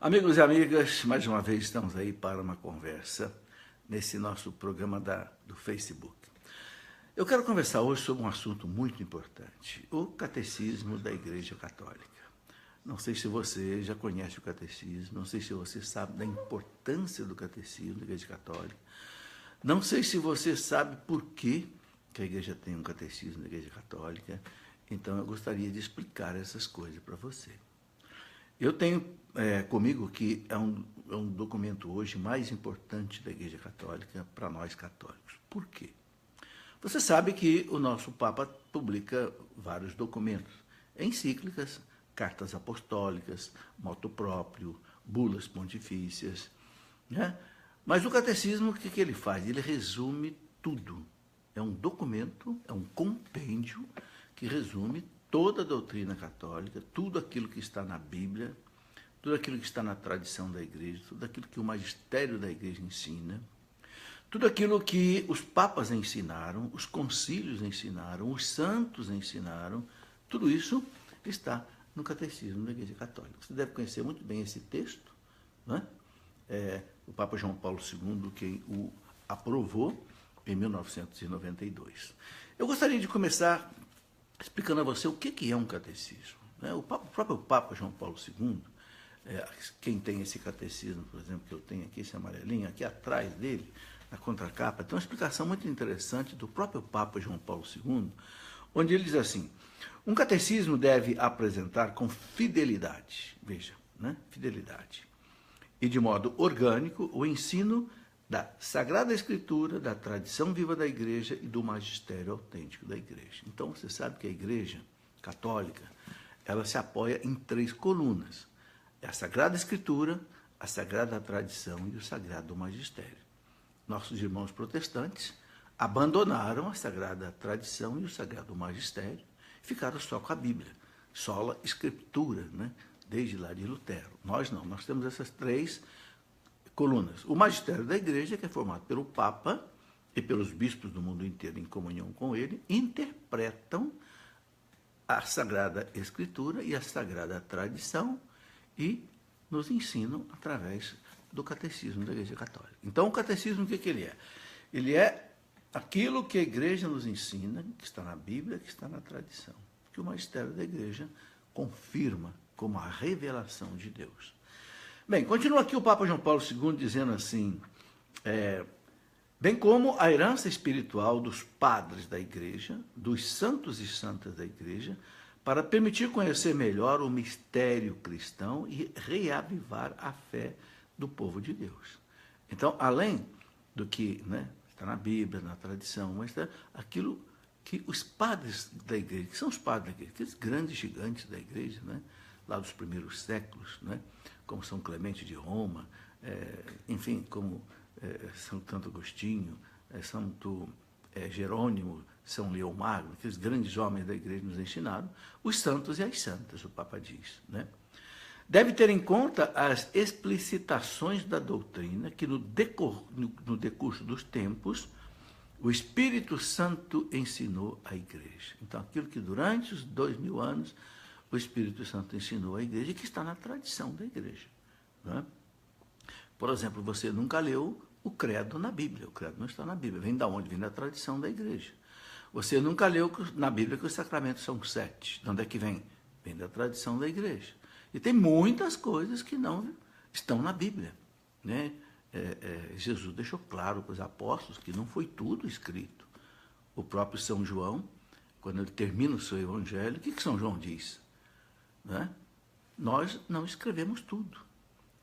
Amigos e amigas, mais uma vez estamos aí para uma conversa nesse nosso programa do Facebook. Eu quero conversar hoje sobre um assunto muito importante, o Catecismo da Igreja Católica. Não sei se você já conhece o Catecismo, não sei se você sabe da importância do Catecismo da Igreja Católica, não sei se você sabe por que a Igreja tem um Catecismo da Igreja Católica, então eu gostaria de explicar essas coisas para você. Eu tenho comigo que é um documento hoje mais importante da Igreja Católica para nós católicos. Por quê? Você sabe que o nosso Papa publica vários documentos, encíclicas, cartas apostólicas, motu próprio, bulas pontifícias, né? Mas o catecismo, o que ele faz? Ele resume tudo. É um documento, é um compêndio que resume toda a doutrina católica, tudo aquilo que está na Bíblia, tudo aquilo que está na tradição da Igreja, tudo aquilo que o magistério da Igreja ensina, tudo aquilo que os papas ensinaram, os concílios ensinaram, os santos ensinaram, tudo isso está no Catecismo da Igreja Católica. Você deve conhecer muito bem esse texto, né? O Papa João Paulo II, quem o aprovou em 1992. Eu gostaria de começar explicando a você o que é um catecismo. O próprio Papa João Paulo II, quem tem esse catecismo, por exemplo, que eu tenho aqui, esse amarelinho, aqui atrás dele, na contracapa, tem uma explicação muito interessante do próprio Papa João Paulo II, onde ele diz assim: um catecismo deve apresentar com fidelidade, veja, fidelidade, e de modo orgânico, o ensino da Sagrada Escritura, da tradição viva da Igreja e do magistério autêntico da Igreja. Então, você sabe que a Igreja Católica, ela se apoia em 3 colunas. É a Sagrada Escritura, a Sagrada Tradição e o Sagrado Magistério. Nossos irmãos protestantes abandonaram a Sagrada Tradição e o Sagrado Magistério, ficaram só com a Bíblia, sola Escritura, desde lá de Lutero. Nós não, nós temos essas 3 colunas. O magistério da Igreja, que é formado pelo Papa e pelos bispos do mundo inteiro em comunhão com ele, interpretam a Sagrada Escritura e a Sagrada Tradição e nos ensinam através do Catecismo da Igreja Católica. Então, o Catecismo, o que ele é? Ele é aquilo que a Igreja nos ensina, que está na Bíblia, que está na tradição, que o magistério da Igreja confirma como a revelação de Deus. Bem, continua aqui o Papa João Paulo II dizendo assim, bem como a herança espiritual dos padres da Igreja, dos santos e santas da Igreja, para permitir conhecer melhor o mistério cristão e reavivar a fé do povo de Deus. Então, além do que está na Bíblia, na tradição, mas aquilo que os padres da Igreja, que são os padres da Igreja, aqueles grandes gigantes da Igreja, lá dos primeiros séculos, como São Clemente de Roma, enfim, como São Santo Agostinho, Santo Jerônimo, São Leão Magno, aqueles grandes homens da Igreja nos ensinaram, os santos e as santas, o Papa diz. Deve ter em conta as explicitações da doutrina que no decurso dos tempos o Espírito Santo ensinou à Igreja. Então, aquilo que durante os 2000 anos o Espírito Santo ensinou à Igreja, que está na tradição da Igreja. Por exemplo, você nunca leu o credo na Bíblia. O credo não está na Bíblia. Vem de onde? Vem da tradição da Igreja. Você nunca leu na Bíblia que os sacramentos são 7. De onde é que vem? Vem da tradição da Igreja. E tem muitas coisas que não estão na Bíblia. Jesus deixou claro para os apóstolos que não foi tudo escrito. O próprio São João, quando ele termina o seu evangelho, o que São João diz? Nós não escrevemos tudo.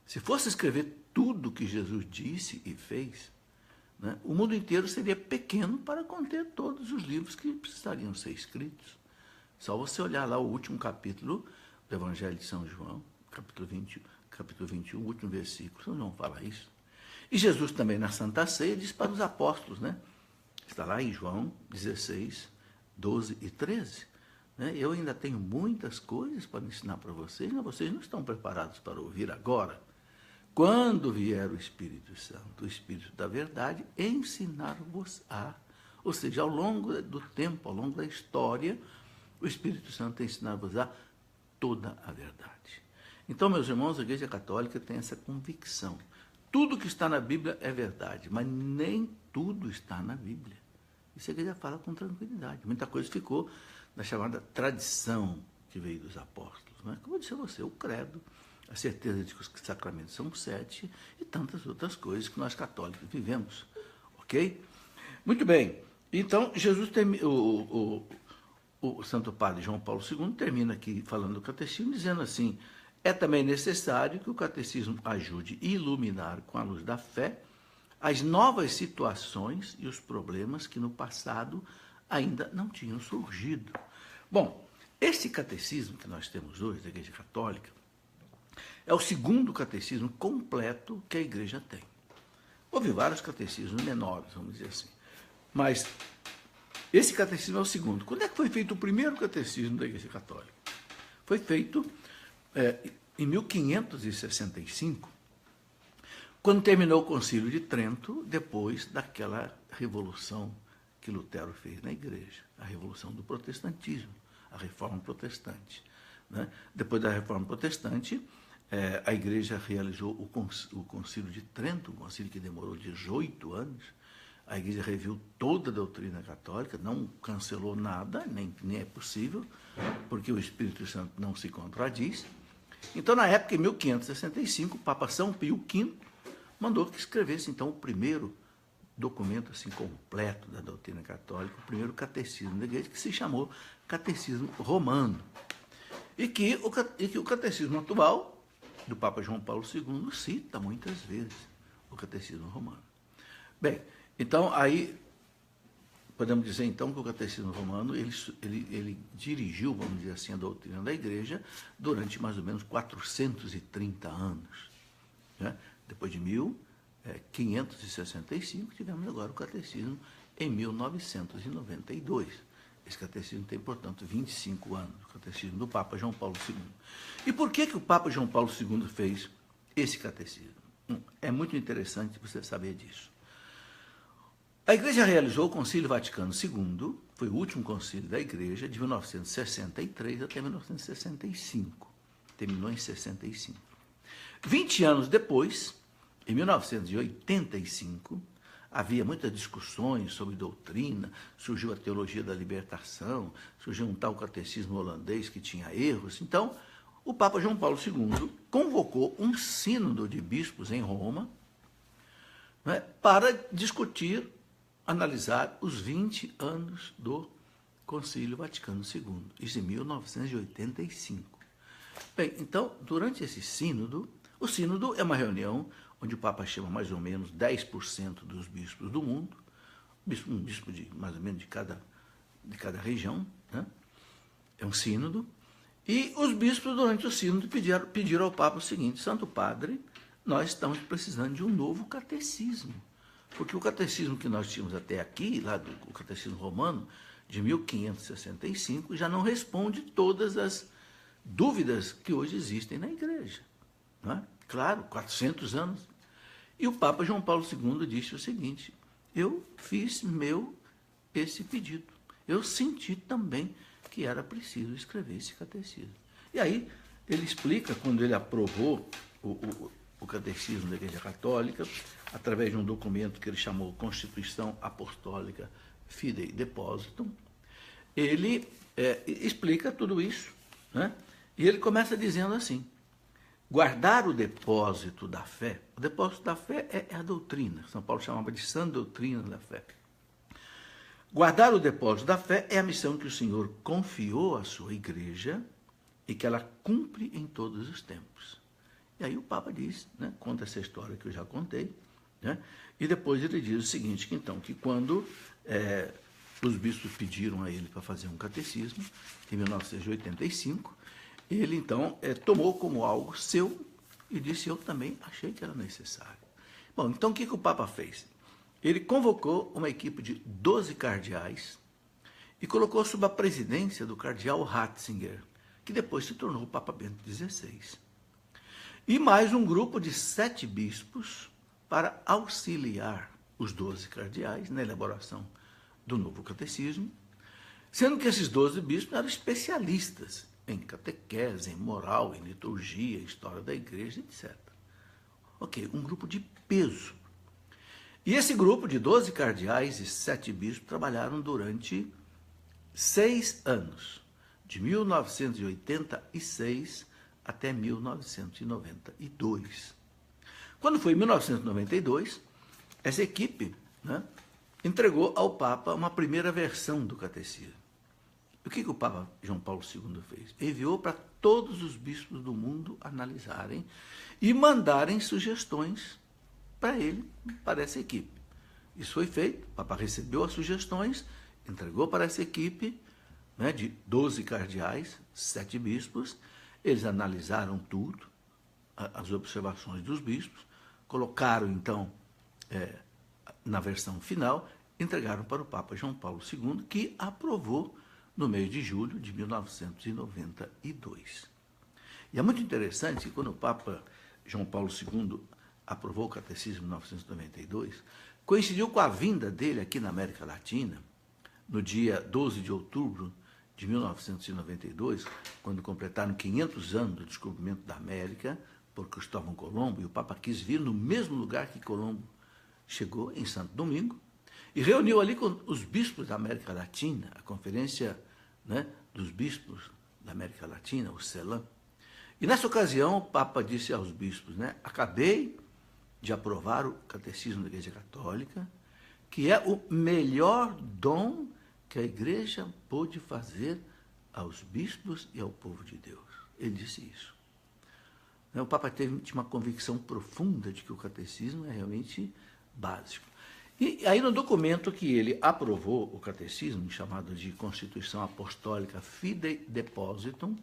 Se fosse escrever tudo que Jesus disse e fez, o mundo inteiro seria pequeno para conter todos os livros que precisariam ser escritos. Só você olhar lá o último capítulo do Evangelho de São João, capítulo 21, o último versículo, São João fala isso. E Jesus também na Santa Ceia diz para os apóstolos, está lá em João 16, 12 e 13, eu ainda tenho muitas coisas para ensinar para vocês, mas vocês não estão preparados para ouvir agora. Quando vier o Espírito Santo, o Espírito da verdade, ensinar-vos a, ou seja, ao longo do tempo, ao longo da história, o Espírito Santo ensinar-vos a toda a verdade. Então, meus irmãos, a Igreja Católica tem essa convicção. Tudo que está na Bíblia é verdade, mas nem tudo está na Bíblia. Isso a Igreja fala com tranquilidade. Muita coisa ficou na chamada tradição que veio dos apóstolos. Né? Como eu disse a você, o credo, a certeza de que os sacramentos são 7 e tantas outras coisas que nós católicos vivemos. Ok? Muito bem. Então, o Santo Padre João Paulo II termina aqui falando do catecismo, dizendo assim: é também necessário que o catecismo ajude a iluminar com a luz da fé as novas situações e os problemas que no passado ainda não tinham surgido. Bom, esse catecismo que nós temos hoje, da Igreja Católica, é o segundo catecismo completo que a Igreja tem. Houve vários catecismos menores, vamos dizer assim, mas esse catecismo é o segundo. Quando é que foi feito o primeiro catecismo da Igreja Católica? Foi feito em 1565, quando terminou o Concílio de Trento, depois daquela revolução que Lutero fez na Igreja, a revolução do protestantismo, a Reforma Protestante. Né? Depois da Reforma Protestante, a Igreja realizou o Concílio de Trento, um concílio que demorou 18 anos. A Igreja reviu toda a doutrina católica, não cancelou nada, nem é possível, porque o Espírito Santo não se contradiz. Então, na época, em 1565, o Papa São Pio V mandou que escrevesse, então, o primeiro documento assim, completo da doutrina católica, o primeiro catecismo da Igreja, que se chamou Catecismo Romano. E que o catecismo atual, do Papa João Paulo II, cita muitas vezes o Catecismo Romano. Bem, então, aí, podemos dizer, então, que o Catecismo Romano, ele dirigiu, vamos dizer assim, a doutrina da Igreja durante mais ou menos 430 anos. Né? Depois de 1565, tivemos agora o Catecismo em 1992. Esse catecismo tem, portanto, 25 anos, o catecismo do Papa João Paulo II. E por que o Papa João Paulo II fez esse catecismo? É muito interessante você saber disso. A Igreja realizou o Concílio Vaticano II, foi o último concílio da Igreja, de 1963 até 1965. Terminou em 65. 20 anos depois, em 1985, havia muitas discussões sobre doutrina, surgiu a teologia da libertação, surgiu um tal catecismo holandês que tinha erros. Então, o Papa João Paulo II convocou um sínodo de bispos em Roma, né, para discutir, analisar os 20 anos do Concílio Vaticano II, isso em 1985. Bem, então, durante esse sínodo, o sínodo é uma reunião onde o Papa chama mais ou menos 10% dos bispos do mundo, um bispo de mais ou menos de cada região, né? É um sínodo, e os bispos durante o sínodo pediram ao Papa o seguinte: Santo Padre, nós estamos precisando de um novo catecismo, porque o catecismo que nós tínhamos até aqui, lá o catecismo romano, de 1565, já não responde todas as dúvidas que hoje existem na Igreja. Não é? Claro, 400 anos. E o Papa João Paulo II disse o seguinte: eu fiz esse pedido. Eu senti também que era preciso escrever esse catecismo. E aí ele explica, quando ele aprovou o catecismo da Igreja Católica, através de um documento que ele chamou Constituição Apostólica Fidei Depositum, ele explica tudo isso, né? E ele começa dizendo assim: guardar o depósito da fé. O depósito da fé é a doutrina. São Paulo chamava de sã doutrina da fé. Guardar o depósito da fé é a missão que o Senhor confiou à sua igreja e que ela cumpre em todos os tempos. E aí o Papa diz, né, conta essa história que eu já contei, né, e depois ele diz o seguinte, que quando os bispos pediram a ele para fazer um catecismo, em 1985, ele, então, tomou como algo seu e disse: eu também achei que era necessário. Bom, então o que o Papa fez? Ele convocou uma equipe de 12 cardeais e colocou sob a presidência do cardeal Ratzinger, que depois se tornou o Papa Bento XVI. E mais um grupo de 7 bispos para auxiliar os 12 cardeais na elaboração do novo catecismo, sendo que esses 12 bispos eram especialistas em catequese, em moral, em liturgia, história da igreja, etc. Ok, um grupo de peso. E esse grupo de 12 cardeais e 7 bispos trabalharam durante 6 anos, de 1986 até 1992. Quando foi em 1992, essa equipe, né, entregou ao Papa uma primeira versão do catecismo. O que o Papa João Paulo II fez? Enviou para todos os bispos do mundo analisarem e mandarem sugestões para ele, para essa equipe. Isso foi feito, o Papa recebeu as sugestões, entregou para essa equipe, né, de 12 cardeais, 7 bispos. Eles analisaram tudo, as observações dos bispos, colocaram, então, na versão final, entregaram para o Papa João Paulo II, que aprovou no mês de julho de 1992. E é muito interessante que quando o Papa João Paulo II aprovou o Catecismo em 1992, coincidiu com a vinda dele aqui na América Latina, no dia 12 de outubro de 1992, quando completaram 500 anos do descobrimento da América por Cristóvão Colombo, e o Papa quis vir no mesmo lugar que Colombo chegou, em Santo Domingo, e reuniu ali com os bispos da América Latina, a conferência, né, dos bispos da América Latina, o CELAM. E nessa ocasião o Papa disse aos bispos, né, acabei de aprovar o Catecismo da Igreja Católica, que é o melhor dom que a Igreja pôde fazer aos bispos e ao povo de Deus. Ele disse isso. O Papa tinha uma convicção profunda de que o catecismo é realmente básico. E aí no documento que ele aprovou o catecismo, chamado de Constituição Apostólica Fidei Depositum,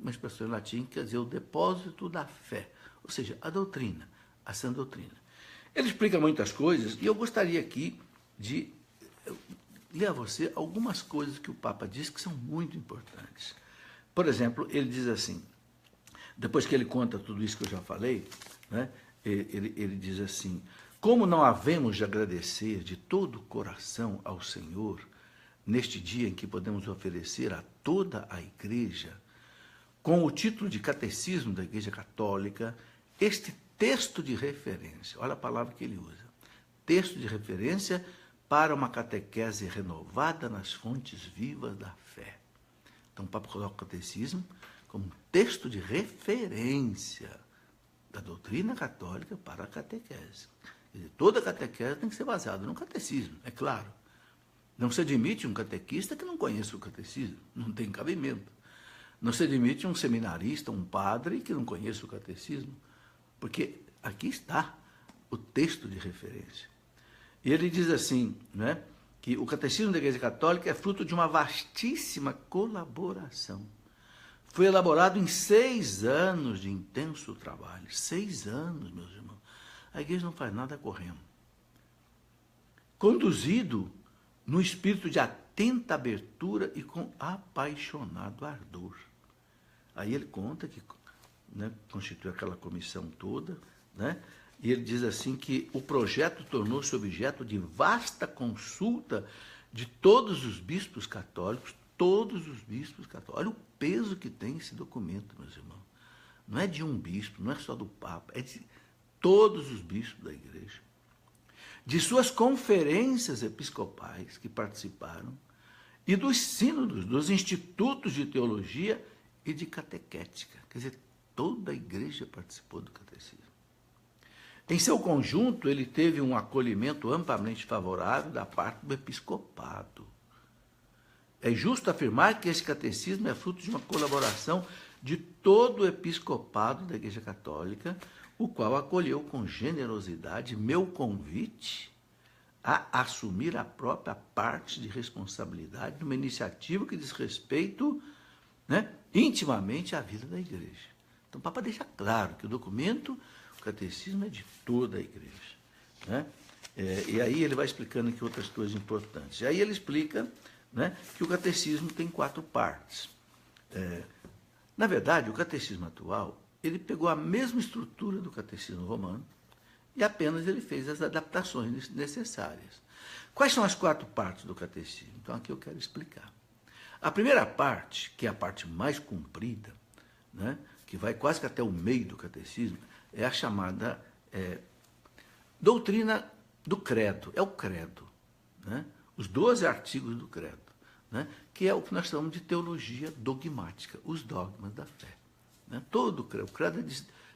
uma expressão em latim que quer dizer o depósito da fé, ou seja, a doutrina, a sã doutrina. Ele explica muitas coisas e eu gostaria aqui de ler a você algumas coisas que o Papa diz que são muito importantes. Por exemplo, ele diz assim, depois que ele conta tudo isso que eu já falei, né, ele diz assim, como não havemos de agradecer de todo o coração ao Senhor neste dia em que podemos oferecer a toda a Igreja, com o título de Catecismo da Igreja Católica, este texto de referência, olha a palavra que ele usa, texto de referência para uma catequese renovada nas fontes vivas da fé. Então o Papa coloca o catecismo como um texto de referência da doutrina católica para a catequese. Quer dizer, toda catequese tem que ser baseada no catecismo, é claro. Não se admite um catequista que não conheça o catecismo, não tem cabimento. Não se admite um seminarista, um padre que não conheça o catecismo, porque aqui está o texto de referência. E ele diz assim, né, que o Catecismo da Igreja Católica é fruto de uma vastíssima colaboração. Foi elaborado em 6 anos de intenso trabalho. 6 anos, meus irmãos. A Igreja não faz nada correndo. Conduzido no espírito de atenta abertura e com apaixonado ardor. Aí ele conta que, né, constituiu aquela comissão toda, né, e ele diz assim que o projeto tornou-se objeto de vasta consulta de todos os bispos católicos, Olha o peso que tem esse documento, meus irmãos. Não é de um bispo, não é só do Papa, é de todos os bispos da Igreja. De suas conferências episcopais que participaram e dos sínodos, dos institutos de teologia e de catequética. Quer dizer, toda a Igreja participou do catecismo. Em seu conjunto, ele teve um acolhimento amplamente favorável da parte do episcopado. É justo afirmar que esse catecismo é fruto de uma colaboração de todo o episcopado da Igreja Católica, o qual acolheu com generosidade meu convite a assumir a própria parte de responsabilidade numa iniciativa que diz respeito, né, intimamente à vida da Igreja. Então o Papa deixa claro que o documento, o catecismo é de toda a Igreja, né? E aí ele vai explicando aqui outras coisas importantes. E aí ele explica, né, que o catecismo tem 4 partes. Na verdade, o catecismo atual, ele pegou a mesma estrutura do catecismo romano e apenas ele fez as adaptações necessárias. Quais são as 4 partes do catecismo? Então aqui eu quero explicar. A primeira parte, que é a parte mais comprida, né, que vai quase que até o meio do catecismo, é a chamada doutrina do credo, é o credo, né? Os 12 artigos do credo, né? Que é o que nós chamamos de teologia dogmática, os dogmas da fé. Né? Todo o credo é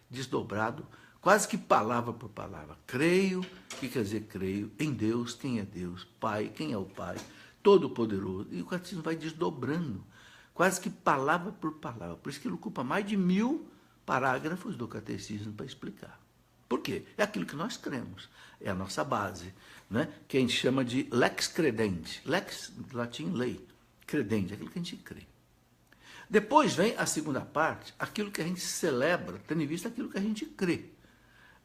desdobrado quase que palavra por palavra. Creio, que quer dizer creio, em Deus, quem é Deus, Pai, quem é o Pai, Todo-Poderoso. E o catecismo vai desdobrando, quase que palavra por palavra. Por isso que ele ocupa mais de 1000 parágrafos do catecismo para explicar. Por quê? É aquilo que nós cremos, é a nossa base, né? Que a gente chama de lex credente. Lex, do latim, lei. Credente, aquilo que a gente crê. Depois vem a segunda parte, aquilo que a gente celebra, tendo em vista aquilo que a gente crê.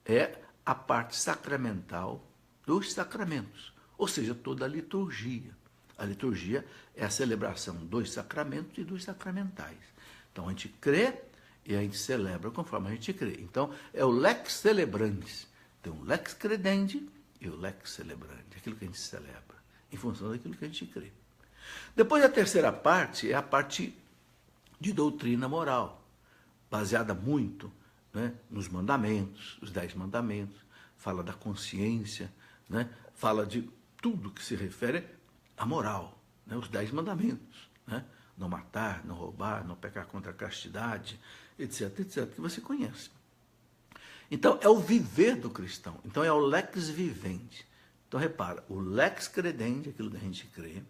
É a parte sacramental dos sacramentos, ou seja, toda a liturgia. A liturgia é a celebração dos sacramentos e dos sacramentais. Então, a gente crê e a gente celebra conforme a gente crê. Então, é o lex celebrandis. Tem o lex credendi e o lex celebrandi, aquilo que a gente celebra, em função daquilo que a gente crê. Depois, a terceira parte é a parte de doutrina moral, baseada muito, né, nos mandamentos, os 10 mandamentos, fala da consciência, né, fala de tudo que se refere à moral, né, os 10 mandamentos, né, não matar, não roubar, não pecar contra a castidade, etc, etc, que você conhece. Então, é o viver do cristão. Então, é o lex vivendi. Então, repara, o lex credendi, aquilo que a gente crê,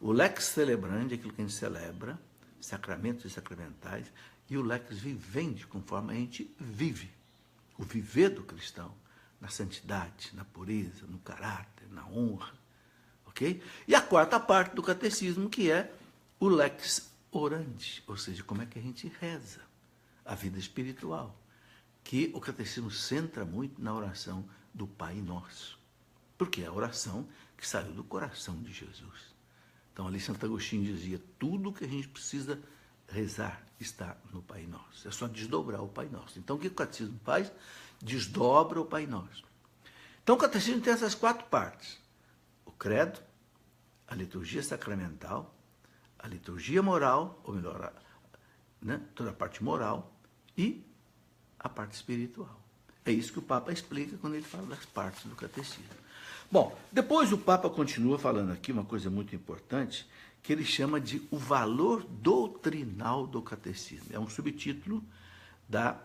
o lex celebrandi, aquilo que a gente celebra, sacramentos e sacramentais, e o lex vivendi, conforme a gente vive. O viver do cristão, na santidade, na pureza, no caráter, na honra. Ok? E a quarta parte do catecismo, que é o lex orandi, ou seja, como é que a gente reza a vida espiritual, que o catecismo centra muito na oração do Pai Nosso, porque é a oração que saiu do coração de Jesus. Então, ali Santo Agostinho dizia, tudo o que a gente precisa rezar está no Pai Nosso. É só desdobrar o Pai Nosso. Então, o que o catecismo faz? Desdobra o Pai Nosso. Então, o catecismo tem essas 4 partes. O credo, a liturgia sacramental, a liturgia moral, ou melhor, né, toda a parte moral e a parte espiritual. É isso que o Papa explica quando ele fala das partes do catecismo. Bom, depois o Papa continua falando aqui uma coisa muito importante, que ele chama de o valor doutrinal do catecismo. É um subtítulo da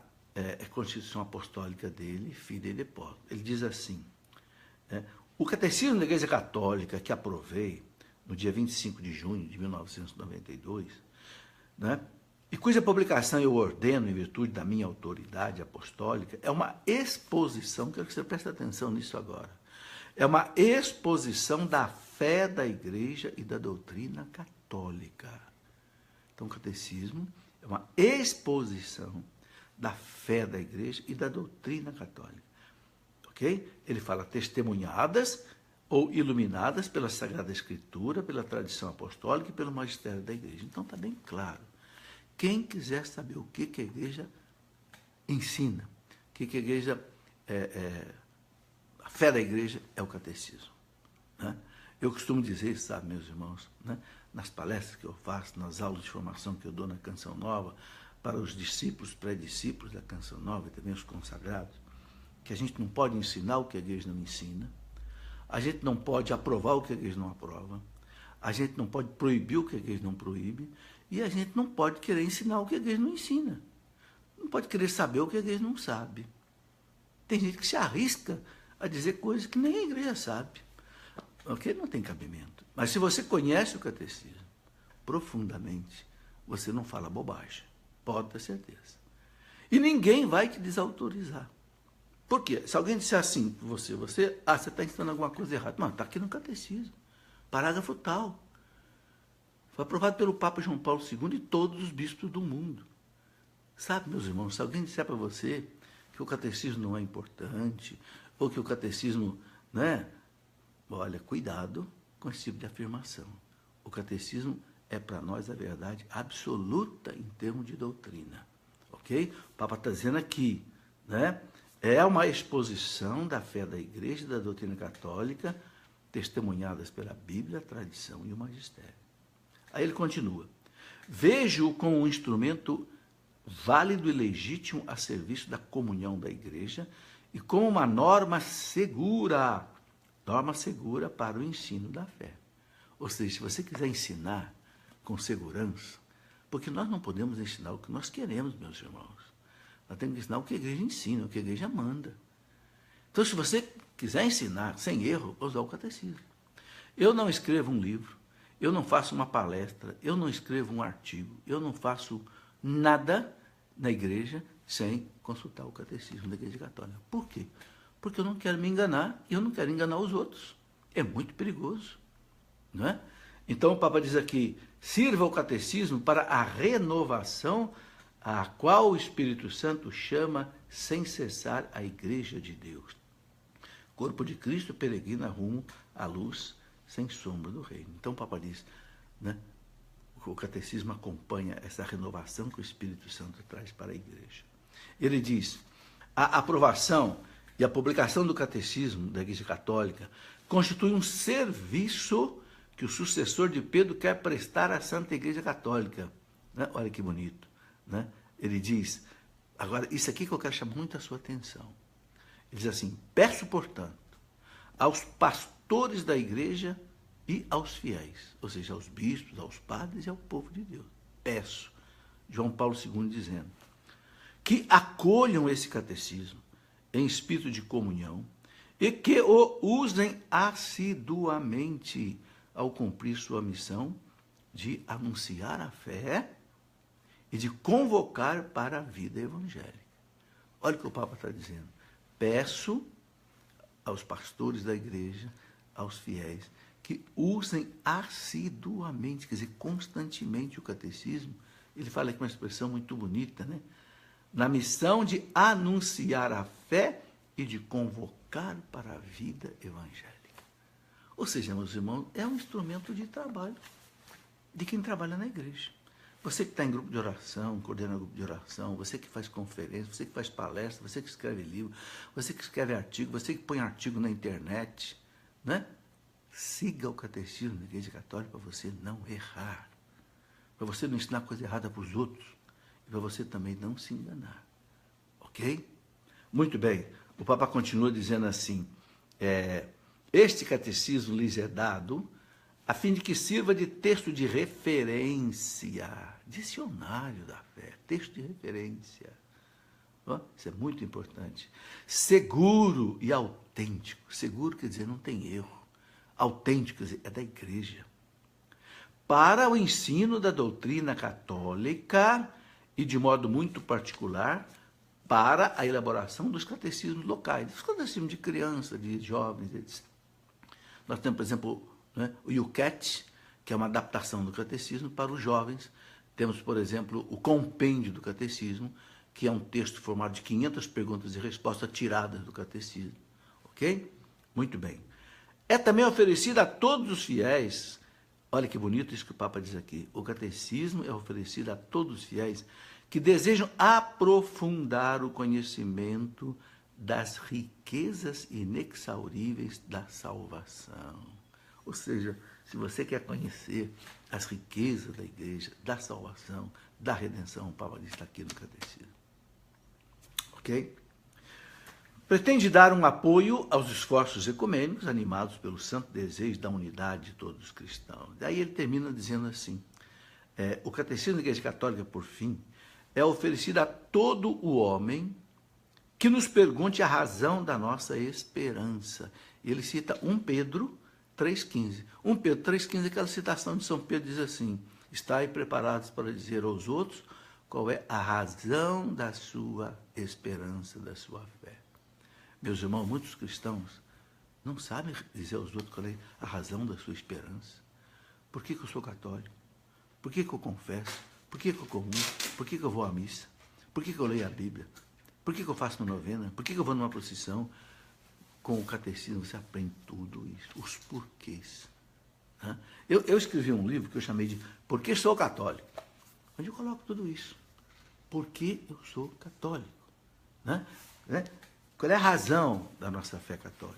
Constituição Apostólica dele, Fidei et Devoto. Ele diz assim, o catecismo da Igreja Católica, que aprovei no dia 25 de junho de 1992, né, e cuja publicação eu ordeno em virtude da minha autoridade apostólica, é uma exposição, quero que você preste atenção nisso agora, é uma exposição da fé da Igreja e da doutrina católica. Então, o catecismo é uma exposição da fé da Igreja e da doutrina católica. Ok? Ele fala testemunhadas ou iluminadas pela Sagrada Escritura, pela tradição apostólica e pelo magistério da Igreja. Então, está bem claro. Quem quiser saber o que a Igreja ensina, o que a Igreja... a fé da Igreja é o catecismo. Né? Eu costumo dizer, sabe, meus irmãos, né, nas palestras que eu faço, nas aulas de formação que eu dou na Canção Nova, para os discípulos, pré-discípulos da Canção Nova e também os consagrados, que a gente não pode ensinar o que a Igreja não ensina, a gente não pode aprovar o que a Igreja não aprova, a gente não pode proibir o que a Igreja não proíbe, e a gente não pode querer ensinar o que a Igreja não ensina. Não pode querer saber o que a Igreja não sabe. Tem gente que se arrisca a dizer coisas que nem a Igreja sabe. Ok? Não tem cabimento. Mas se você conhece o catecismo profundamente, você não fala bobagem. Pode ter certeza. E ninguém vai te desautorizar. Por quê? Se alguém disser assim para você está ensinando alguma coisa errada. Não, está aqui no catecismo. Parágrafo tal. Foi aprovado pelo Papa João Paulo II e todos os bispos do mundo. Sabe, meus irmãos, se alguém disser para você que o catecismo não é importante, ou que o catecismo, né? Olha, cuidado com esse tipo de afirmação. O catecismo é para nós a verdade absoluta em termos de doutrina. Ok? O Papa está dizendo aqui, né? É uma exposição da fé da Igreja e da doutrina católica, testemunhadas pela Bíblia, a tradição e o magistério. Aí ele continua. Vejo-o como um instrumento válido e legítimo a serviço da comunhão da igreja e como uma norma segura para o ensino da fé. Ou seja, se você quiser ensinar com segurança, porque nós não podemos ensinar o que nós queremos, meus irmãos. Nós temos que ensinar o que a igreja ensina, o que a igreja manda. Então, se você quiser ensinar sem erro, usar o catecismo. Eu não escrevo um livro, eu não faço uma palestra, eu não escrevo um artigo, eu não faço nada na igreja sem consultar o catecismo da Igreja Católica. Por quê? Porque eu não quero me enganar e eu não quero enganar os outros. É muito perigoso, não é? Então o Papa diz aqui, sirva o catecismo para a renovação a qual o Espírito Santo chama sem cessar a Igreja de Deus. Corpo de Cristo peregrina rumo à luz sem sombra do reino. Então o Papa diz, né, o catecismo acompanha essa renovação que o Espírito Santo traz para a igreja. Ele diz, a aprovação e a publicação do catecismo da Igreja Católica constitui um serviço que o sucessor de Pedro quer prestar à Santa Igreja Católica. Né? Olha que bonito. Né? Ele diz, agora, isso aqui que eu quero chamar muito a sua atenção. Ele diz assim, peço, portanto, aos pastores da igreja e aos fiéis, ou seja, aos bispos, aos padres e ao povo de Deus. Peço, João Paulo II dizendo, que acolham esse catecismo em espírito de comunhão e que o usem assiduamente ao cumprir sua missão de anunciar a fé e de convocar para a vida evangélica. Olha o que o Papa está dizendo. Peço aos pastores da igreja, aos fiéis, que usem assiduamente, quer dizer, constantemente o catecismo. Ele fala aqui uma expressão muito bonita, né? Na missão de anunciar a fé e de convocar para a vida evangélica. Ou seja, meus irmãos, é um instrumento de trabalho de quem trabalha na igreja. Você que está em grupo de oração, coordena grupo de oração, você que faz conferência, você que faz palestra, você que escreve livro, você que escreve artigo, você que põe artigo na internet, né? Siga o catecismo da Igreja Católica para você não errar, para você não ensinar coisa errada para os outros e para você também não se enganar. Ok? Muito bem. O Papa continua dizendo assim, este catecismo lhes é dado a fim de que sirva de texto de referência, dicionário da fé, texto de referência. Isso é muito importante. Seguro e autêntico. Seguro quer dizer não tem erro. Autêntico quer dizer é da igreja. Para o ensino da doutrina católica e, de modo muito particular, para a elaboração dos catecismos locais, dos catecismos de criança, de jovens, etc. Nós temos, por exemplo, né, o UCAT, que é uma adaptação do catecismo para os jovens. Temos, por exemplo, o compêndio do catecismo, que é um texto formado de 500 perguntas e respostas tiradas do catecismo. Ok? Muito bem. É também oferecido a todos os fiéis. Olha que bonito isso que o Papa diz aqui. O catecismo é oferecido a todos os fiéis que desejam aprofundar o conhecimento das riquezas inexauríveis da salvação. Ou seja, se você quer conhecer as riquezas da igreja, da salvação, da redenção, o Papa diz, está aqui no catecismo. Ok? Pretende dar um apoio aos esforços ecumênicos animados pelo santo desejo da unidade de todos os cristãos. Daí ele termina dizendo assim, o catecismo da Igreja Católica, por fim, é oferecido a todo o homem que nos pergunte a razão da nossa esperança. Ele cita 1 Pedro 3,15. 1 Pedro 3,15 é aquela citação de São Pedro, diz assim, estai preparados para dizer aos outros qual é a razão da sua esperança, da sua fé. Meus irmãos, muitos cristãos não sabem dizer aos outros qual é a razão da sua esperança. Por que eu sou católico? Por que eu confesso? Por que eu comungo? Por que eu vou à missa? Por que eu leio a Bíblia? Por que eu faço uma novena? Por que eu vou numa procissão? Com o catecismo você aprende tudo isso, os porquês. Eu escrevi um livro que eu chamei de Por que sou católico? Onde eu coloco tudo isso. Por que eu sou católico? Qual é a razão da nossa fé católica?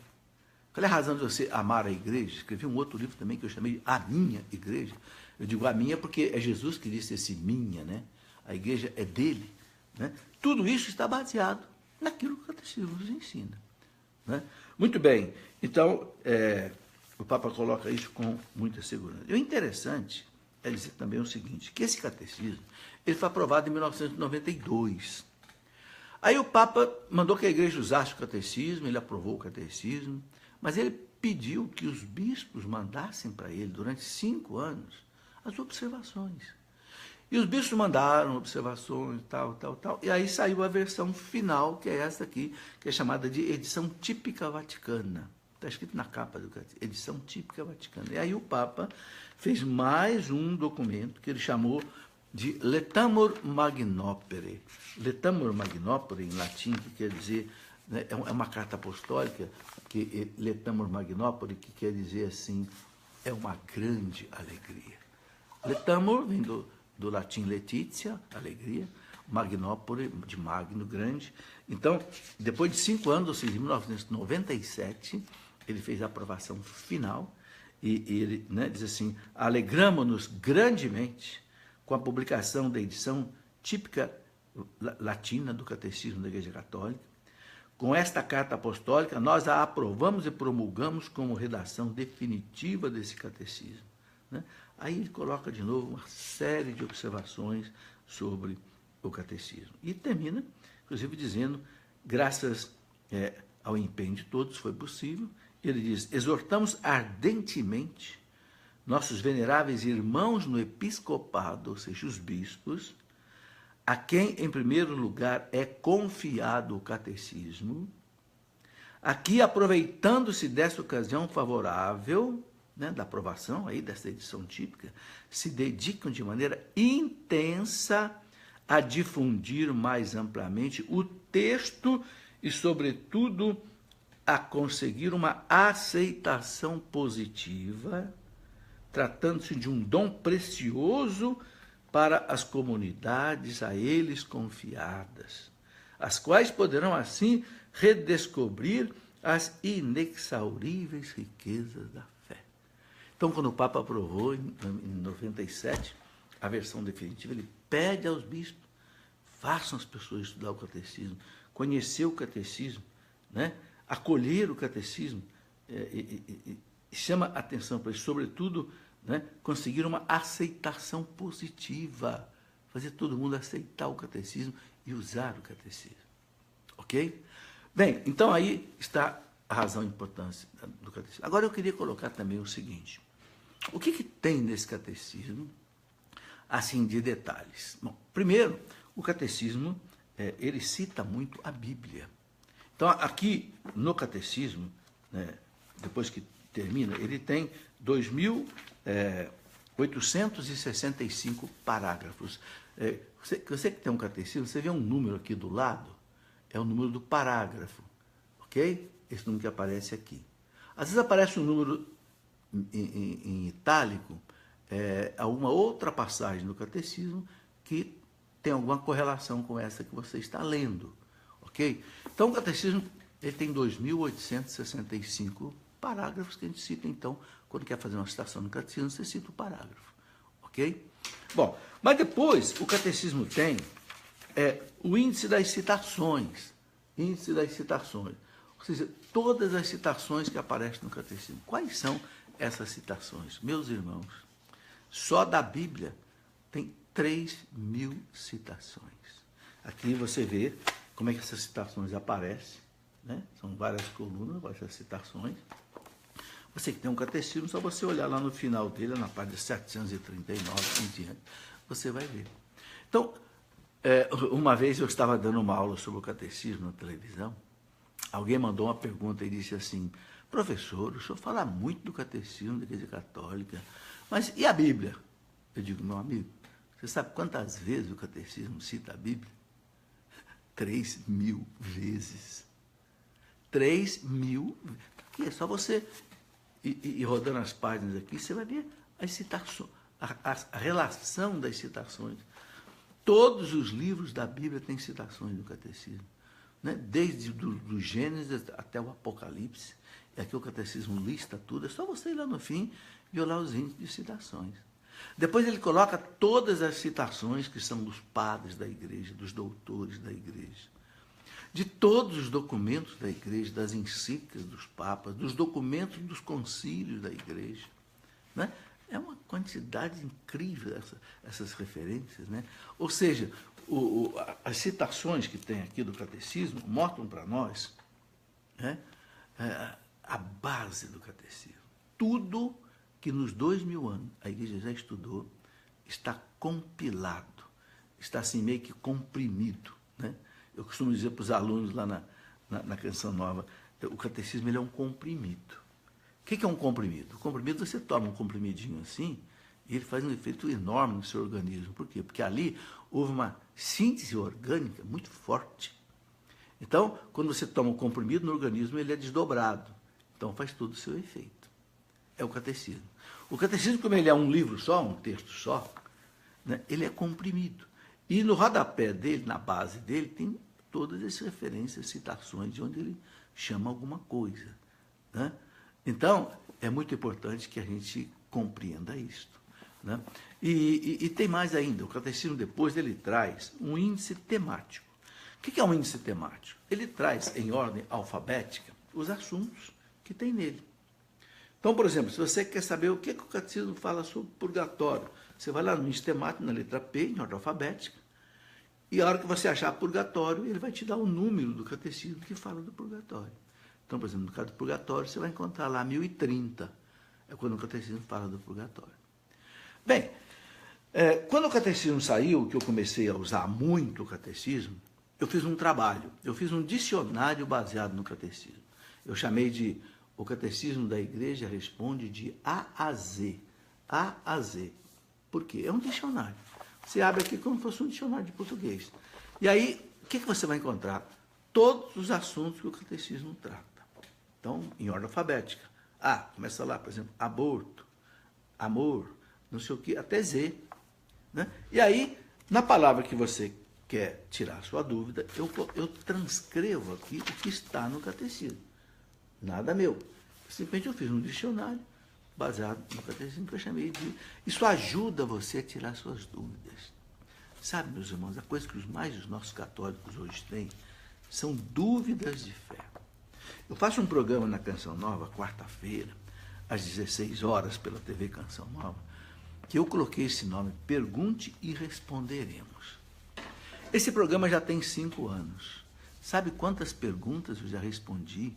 Qual é a razão de você amar a igreja? Escrevi um outro livro também que eu chamei A Minha Igreja. Eu digo a minha porque é Jesus que disse esse minha, né? A igreja é dele. Né? Tudo isso está baseado naquilo que o catecismo nos ensina. Né? Muito bem, então o Papa coloca isso com muita segurança. E o interessante é dizer também o seguinte, que esse catecismo ele foi aprovado em 1992. Aí o Papa mandou que a igreja usasse o catecismo, ele aprovou o catecismo, mas ele pediu que os bispos mandassem para ele, durante 5 anos, as observações. E os bispos mandaram observações, tal, e aí saiu a versão final, que é essa aqui, que é chamada de edição típica vaticana. Está escrito na capa do catecismo, edição típica vaticana. E aí o Papa fez mais um documento que ele chamou de Letamur Magnopere. Letamur Magnopere, em latim, que quer dizer, né, é uma carta apostólica, que Letamur Magnopere, que quer dizer assim, é uma grande alegria. Letamur vem do latim Letitia, alegria, Magnopore, de magno, grande. Então, depois de 5 anos, ou seja, em 1997, ele fez a aprovação final, e ele, né, diz assim, alegramo-nos grandemente com a publicação da edição típica latina do Catecismo da Igreja Católica. Com esta carta apostólica, nós a aprovamos e promulgamos como redação definitiva desse catecismo. Né? Aí ele coloca de novo uma série de observações sobre o catecismo. E termina, inclusive, dizendo, graças ao empenho de todos, foi possível. Ele diz, exortamos ardentemente nossos veneráveis irmãos no episcopado, ou seja, os bispos, a quem, em primeiro lugar, é confiado o catecismo, aqui, aproveitando-se dessa ocasião favorável, né, da aprovação aí dessa edição típica, se dedicam de maneira intensa a difundir mais amplamente o texto e, sobretudo, a conseguir uma aceitação positiva, tratando-se de um dom precioso para as comunidades a eles confiadas, as quais poderão, assim, redescobrir as inexauríveis riquezas da fé. Então, quando o Papa aprovou, em 97, a versão definitiva, ele pede aos bispos, façam as pessoas estudar o catecismo, conhecer o catecismo, né? Acolher o catecismo, e chama a atenção para isso, sobretudo, né? Conseguir uma aceitação positiva, fazer todo mundo aceitar o catecismo e usar o catecismo. Ok? Bem, então aí está a razão e a importância do catecismo. Agora eu queria colocar também o seguinte, o que tem nesse catecismo, assim, de detalhes? Bom, primeiro, o catecismo, ele cita muito a Bíblia. Então, aqui no catecismo, né, depois que termina, ele tem 2.865 parágrafos. Você que tem um catecismo, você vê um número aqui do lado, é o número do parágrafo, ok? Esse número que aparece aqui. Às vezes aparece um número em itálico, alguma outra passagem do catecismo que tem alguma correlação com essa que você está lendo, ok? Então, o catecismo ele tem 2.865 parágrafos que a gente cita, então, quando quer fazer uma citação no catecismo, você cita o parágrafo, ok? Bom, mas depois o catecismo tem o índice das citações, ou seja, todas as citações que aparecem no catecismo. Quais são essas citações? Meus irmãos, só da Bíblia tem 3.000 citações. Aqui você vê como é que essas citações aparecem, né? São várias colunas, várias citações. Você que tem um catecismo, só você olhar lá no final dele, na página 739 em diante, você vai ver. Então, uma vez eu estava dando uma aula sobre o catecismo na televisão, alguém mandou uma pergunta e disse assim, professor, o senhor fala muito do catecismo da Igreja Católica, mas e a Bíblia? Eu digo, meu amigo, você sabe quantas vezes o catecismo cita a Bíblia? 3.000 vezes. 3.000 vezes. Aqui é só você ir rodando as páginas aqui, você vai ver as citações, a relação das citações. Todos os livros da Bíblia têm citações do catecismo. né? Desde do Gênesis até o Apocalipse. E aqui o catecismo lista tudo, é só você ir lá no fim e olhar os índices de citações. Depois ele coloca todas as citações que são dos padres da igreja, dos doutores da igreja, de todos os documentos da igreja, das encíclicas dos papas, dos documentos dos concílios da igreja, né? É uma quantidade incrível essas referências, né? Ou seja, as citações que tem aqui do catecismo mostram para nós, né, a base do catecismo. Tudo que nos 2000 anos a igreja já estudou está compilado, está assim meio que comprimido, né? Eu costumo dizer para os alunos lá na Canção Nova, o catecismo ele é um comprimido. O que é um comprimido? O comprimido, você toma um comprimidinho assim, e ele faz um efeito enorme no seu organismo. Por quê? Porque ali houve uma síntese orgânica muito forte. Então, quando você toma um comprimido no organismo, ele é desdobrado. Então, faz todo o seu efeito. É o catecismo. O catecismo, como ele é um livro só, um texto só, né, ele é comprimido. E no rodapé dele, na base dele, tem todas as referências, citações, de onde ele chama alguma coisa, né? Então, é muito importante que a gente compreenda isto, né? E tem mais ainda, o catecismo depois ele traz um índice temático. O que é um índice temático? Ele traz em ordem alfabética os assuntos que tem nele. Então, por exemplo, se você quer saber o que o catecismo fala sobre purgatório, você vai lá no índice temático, na letra P, em ordem alfabética, e a hora que você achar purgatório, ele vai te dar o número do catecismo que fala do purgatório. Então, por exemplo, no caso do purgatório, você vai encontrar lá 1030. É quando o catecismo fala do purgatório. Bem, quando o catecismo saiu, que eu comecei a usar muito o catecismo, eu fiz um trabalho. Eu fiz um dicionário baseado no catecismo. Eu chamei de O Catecismo da Igreja Responde de A a Z. A a Z. Por quê? É um dicionário. Você abre aqui como se fosse um dicionário de português. E aí, o que você vai encontrar? Todos os assuntos que o catecismo trata. Então, em ordem alfabética. Começa lá, por exemplo, aborto, amor, não sei o quê, até Z. Né? E aí, na palavra que você quer tirar a sua dúvida, eu transcrevo aqui o que está no catecismo. Nada meu. Simplesmente eu fiz um dicionário baseado no catecismo que eu chamei de... Isso ajuda você a tirar suas dúvidas. Sabe, meus irmãos, a coisa que os nossos católicos hoje têm são dúvidas de fé. Eu faço um programa na Canção Nova, quarta-feira, às 16 horas, pela TV Canção Nova, que eu coloquei esse nome, Pergunte e Responderemos. Esse programa já tem 5 anos. Sabe quantas perguntas eu já respondi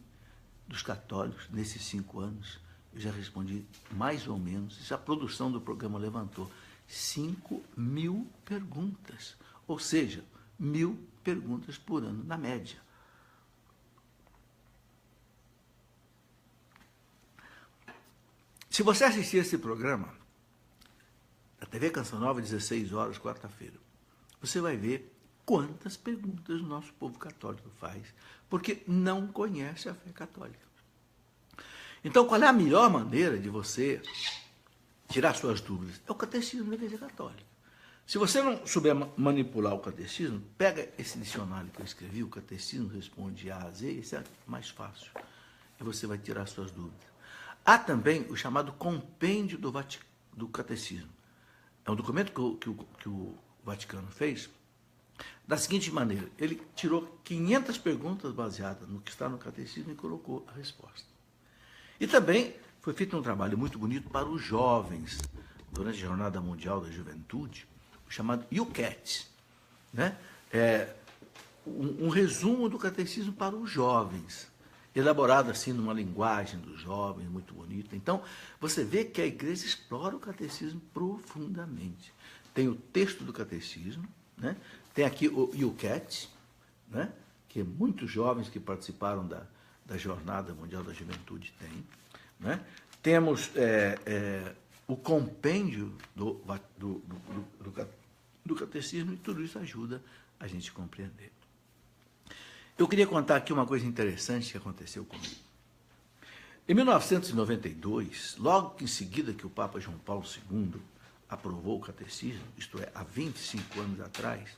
dos católicos nesses 5 anos? Eu já respondi mais ou menos, isso a produção do programa levantou, 5.000 perguntas. Ou seja, 1.000 perguntas por ano, na média. Se você assistir esse programa, a TV Canção Nova, 16 horas, quarta-feira, você vai ver quantas perguntas o nosso povo católico faz, porque não conhece a fé católica. Então, qual é a melhor maneira de você tirar suas dúvidas? É o catecismo da Igreja Católica. Se você não souber manipular o catecismo, pega esse dicionário que eu escrevi, o Catecismo Responde A a Z, esse é mais fácil, e você vai tirar suas dúvidas. Há também o chamado Compêndio do Catecismo. É um documento que o Vaticano fez da seguinte maneira: ele tirou 500 perguntas baseadas no que está no catecismo e colocou a resposta. E também foi feito um trabalho muito bonito para os jovens, durante a Jornada Mundial da Juventude, o chamado YouCat, né? Um resumo do catecismo para os jovens, elaborado assim numa linguagem dos jovens, muito bonita. Então, você vê que a igreja explora o catecismo profundamente. Tem o texto do catecismo, né? Tem aqui o YouCat, né? Que muitos jovens que participaram da Jornada Mundial da Juventude têm, né? Temos o compêndio do catecismo, e tudo isso ajuda a gente compreender. Eu queria contar aqui uma coisa interessante que aconteceu comigo. Em 1992, logo em seguida que o Papa João Paulo II aprovou o catecismo, isto é, há 25 anos atrás,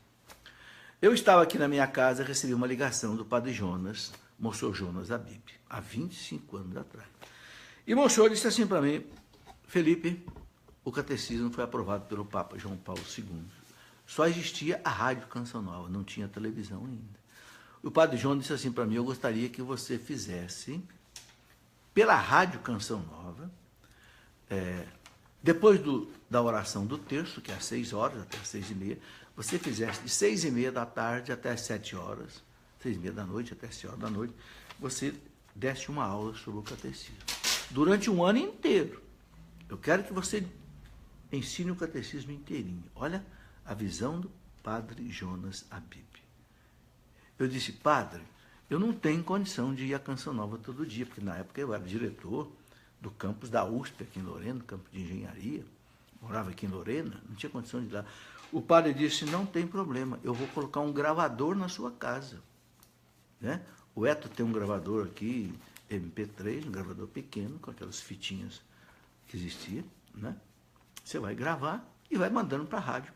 Eu estava aqui na minha casa e recebi uma ligação do padre Jonas, Monsenhor Jonas Abib, há 25 anos atrás. E Monsenhor disse assim para mim: Felipe, o catecismo foi aprovado pelo Papa João Paulo II. Só existia a Rádio Canção Nova, não tinha televisão ainda. O padre João disse assim para mim: eu gostaria que você fizesse pela Rádio Canção Nova, depois da oração do terço, que é às 6 horas até às 6h30, você fizesse de 6h30 da tarde até às 7 horas, 6h30 da noite até às 7 horas da noite, você desse uma aula sobre o catecismo. Durante um ano inteiro. Eu quero que você ensine o catecismo inteirinho. Olha a visão do padre Jonas Abib. Eu disse: padre, eu não tenho condição de ir à Canção Nova todo dia, porque na época eu era diretor do campus da USP aqui em Lorena, campo de engenharia, morava aqui em Lorena, não tinha condição de ir lá. O padre disse: não tem problema, eu vou colocar um gravador na sua casa. Né? O Eto tem um gravador aqui, MP3, um gravador pequeno, com aquelas fitinhas que existia, né? Você vai gravar e vai mandando para a rádio.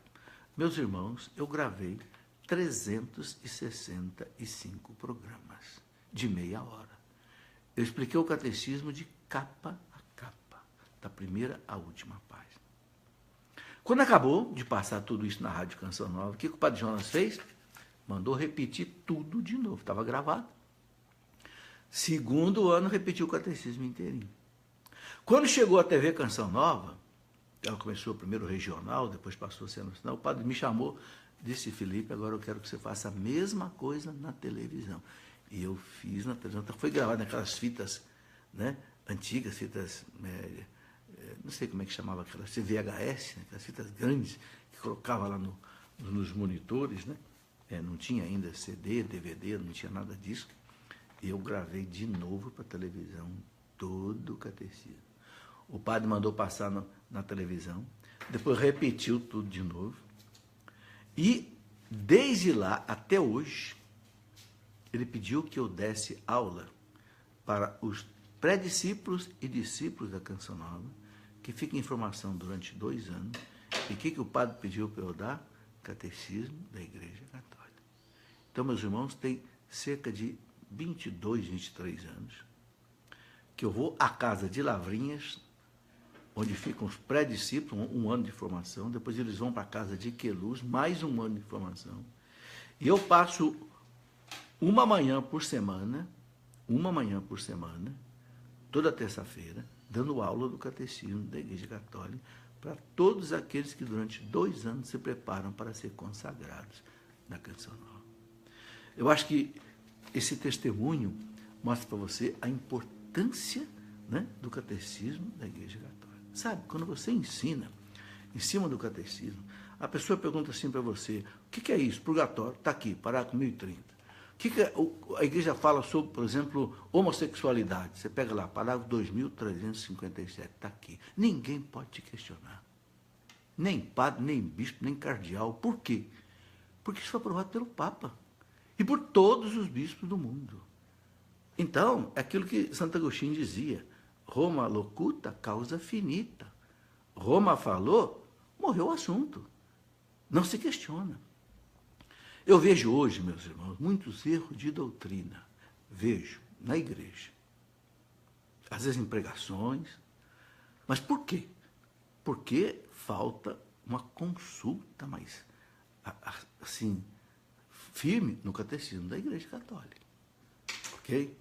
Meus irmãos, eu gravei 365 programas de meia hora. Eu expliquei o catecismo de capa a capa, da primeira à última página. Quando acabou de passar tudo isso na Rádio Canção Nova, o que o padre Jonas fez? Mandou repetir tudo de novo, estava gravado. Segundo ano, repetiu o catecismo inteirinho. Quando chegou a TV Canção Nova, ela começou primeiro regional, depois passou a ser nacional, o padre me chamou, disse: Felipe, agora eu quero que você faça a mesma coisa na televisão. E eu fiz na televisão. Então, foi gravado naquelas fitas, né, antigas, fitas, não sei como é que chamava aquelas, VHS, né, aquelas fitas grandes, que colocava lá nos monitores, né? Não tinha ainda CD, DVD, não tinha nada disso. E eu gravei de novo para a televisão todo o catecismo. O padre mandou passar na televisão, depois repetiu tudo de novo. E, desde lá até hoje, ele pediu que eu desse aula para os pré-discípulos e discípulos da Canção Nova, que fica em formação durante 2 anos. E o que o padre pediu para eu dar? Catecismo da Igreja Católica. Então, meus irmãos, tem cerca de 22, 23 anos, que eu vou à casa de Lavrinhas, onde ficam os pré-discípulos, um ano de formação, depois eles vão para a casa de Queluz, mais um ano de formação, e eu passo uma manhã por semana, toda terça-feira, dando aula do catecismo da Igreja Católica para todos aqueles que durante 2 anos se preparam para ser consagrados na Canção Nova. Eu acho que esse testemunho mostra para você a importância, né, do catecismo da Igreja Católica. Sabe, quando você ensina em cima do catecismo, a pessoa pergunta assim para você: o que é isso? Purgatório, está aqui, parágrafo 1030. O que a Igreja fala sobre, por exemplo, homossexualidade? Você pega lá, parágrafo 2357, está aqui. Ninguém pode te questionar. Nem padre, nem bispo, nem cardeal. Por quê? Porque isso foi aprovado pelo Papa e por todos os bispos do mundo. Então, é aquilo que Santo Agostinho dizia: Roma locuta, causa finita. Roma falou, morreu o assunto. Não se questiona. Eu vejo hoje, meus irmãos, muitos erros de doutrina. Vejo na igreja. Às vezes em pregações. Mas por quê? Porque falta uma consulta mais, assim, firme no catecismo da Igreja Católica. Ok?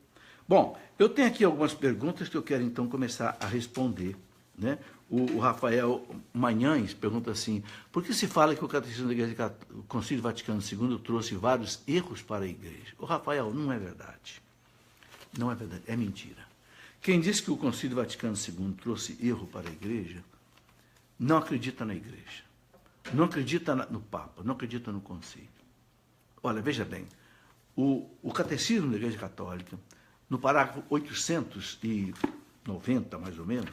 Bom, eu tenho aqui algumas perguntas que eu quero então começar a responder, né? O Rafael Manhães pergunta assim: por que se fala que o catecismo da Igreja Católica, o Concílio Vaticano II trouxe vários erros para a Igreja? O Rafael, não é verdade. Não é verdade, é mentira. Quem diz que o Concílio Vaticano II trouxe erro para a Igreja, não acredita na Igreja, não acredita no Papa, não acredita no Concílio. Olha, veja bem, o Catecismo da Igreja Católica, no parágrafo 890, mais ou menos,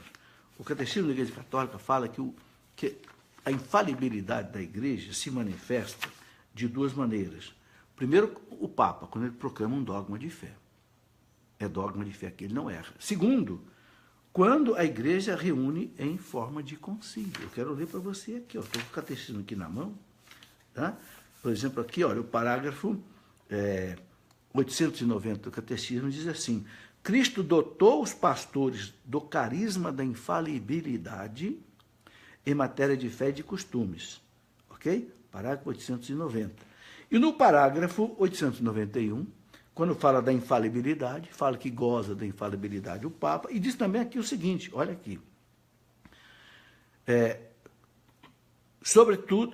o Catecismo da Igreja Católica fala que a infalibilidade da Igreja se manifesta de 2 maneiras. Primeiro, o Papa, quando ele proclama um dogma de fé. É dogma de fé que ele não erra. Segundo, quando a Igreja reúne em forma de concílio. Eu quero ler para você aqui, estou com o Catecismo aqui na mão, tá? Por exemplo, aqui, olha, o parágrafo 890 do Catecismo diz assim: Cristo dotou os pastores do carisma da infalibilidade em matéria de fé e de costumes. Ok? Parágrafo 890. E no parágrafo 891, quando fala da infalibilidade, fala que goza da infalibilidade o Papa, e diz também aqui o seguinte, olha aqui. Sobretudo,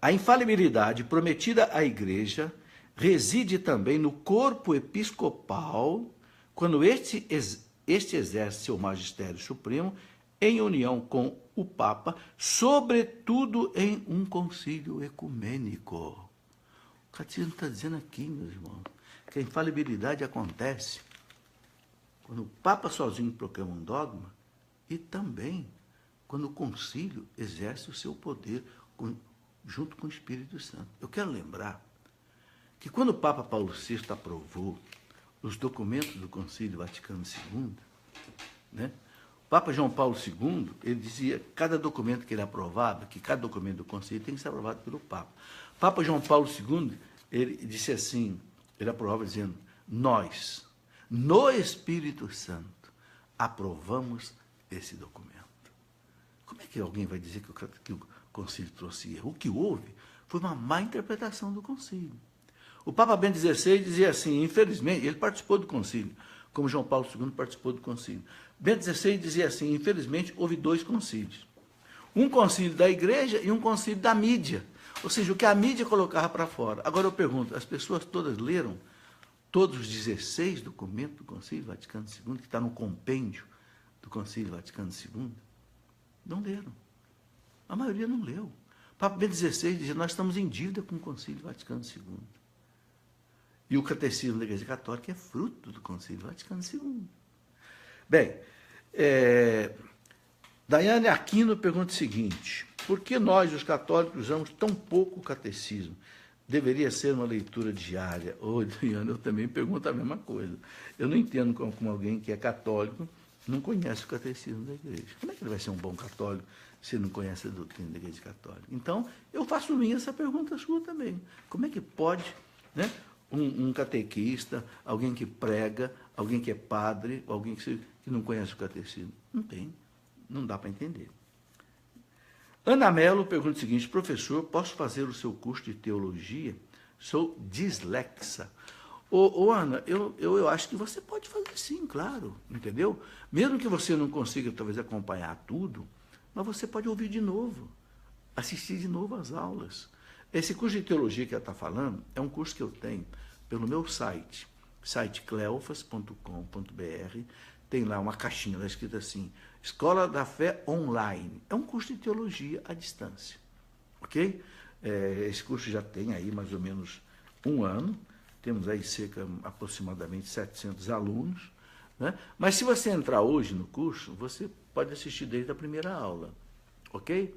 a infalibilidade prometida à Igreja reside também no corpo episcopal, quando este exerce seu magistério supremo em união com o Papa, sobretudo em um concílio ecumênico. O Catecismo está dizendo aqui, meus irmãos, que a infalibilidade acontece quando o Papa sozinho proclama um dogma e também quando o concílio exerce o seu poder junto com o Espírito Santo. Eu quero lembrar que quando o Papa Paulo VI aprovou os documentos do Concílio Vaticano II, né, o Papa João Paulo II, ele dizia que cada documento que ele aprovava, que cada documento do Concílio tem que ser aprovado pelo Papa. O Papa João Paulo II, ele disse assim, ele aprovava dizendo, nós, no Espírito Santo, aprovamos esse documento. Como é que alguém vai dizer que o Concílio trouxe erro? O que houve foi uma má interpretação do Concílio. O Papa Bento XVI dizia assim, infelizmente, ele participou do Concílio, como João Paulo II participou do Concílio. Bento XVI dizia assim, infelizmente, houve dois concílios. Um concílio da Igreja e um concílio da mídia. Ou seja, o que a mídia colocava para fora. Agora eu pergunto, as pessoas todas leram todos os 16 documentos do Concílio Vaticano II, que está no compêndio do Concílio Vaticano II? Não leram. A maioria não leu. O Papa Bento XVI dizia, nós estamos em dívida com o Concílio Vaticano II. E o Catecismo da Igreja Católica é fruto do Concílio Vaticano II. Bem, Daiane Aquino pergunta o seguinte, por que nós, os católicos, usamos tão pouco o catecismo? Deveria ser uma leitura diária. Ô, Daiane, eu também pergunto a mesma coisa. Eu não entendo como alguém que é católico não conhece o catecismo da igreja. Como é que ele vai ser um bom católico se não conhece a doutrina da Igreja Católica? Então, eu faço minha essa pergunta sua também. Como é que pode, né, um catequista, alguém que prega, alguém que é padre, alguém que não conhece o catecismo? Não tem, não dá para entender. Ana Mello pergunta o seguinte, professor, posso fazer o seu curso de teologia? Sou dislexa. Ana, eu acho que você pode fazer sim, claro, entendeu? Mesmo que você não consiga, talvez, acompanhar tudo, mas você pode ouvir de novo, assistir de novo às aulas. Esse curso de teologia que ela está falando é um curso que eu tenho pelo meu site cleofas.com.br, tem lá uma caixinha, lá escrito assim, Escola da Fé Online. É um curso de teologia à distância, ok? Esse curso já tem aí mais ou menos um ano, temos aí aproximadamente 700 alunos, né? Mas se você entrar hoje no curso, você pode assistir desde a primeira aula, ok?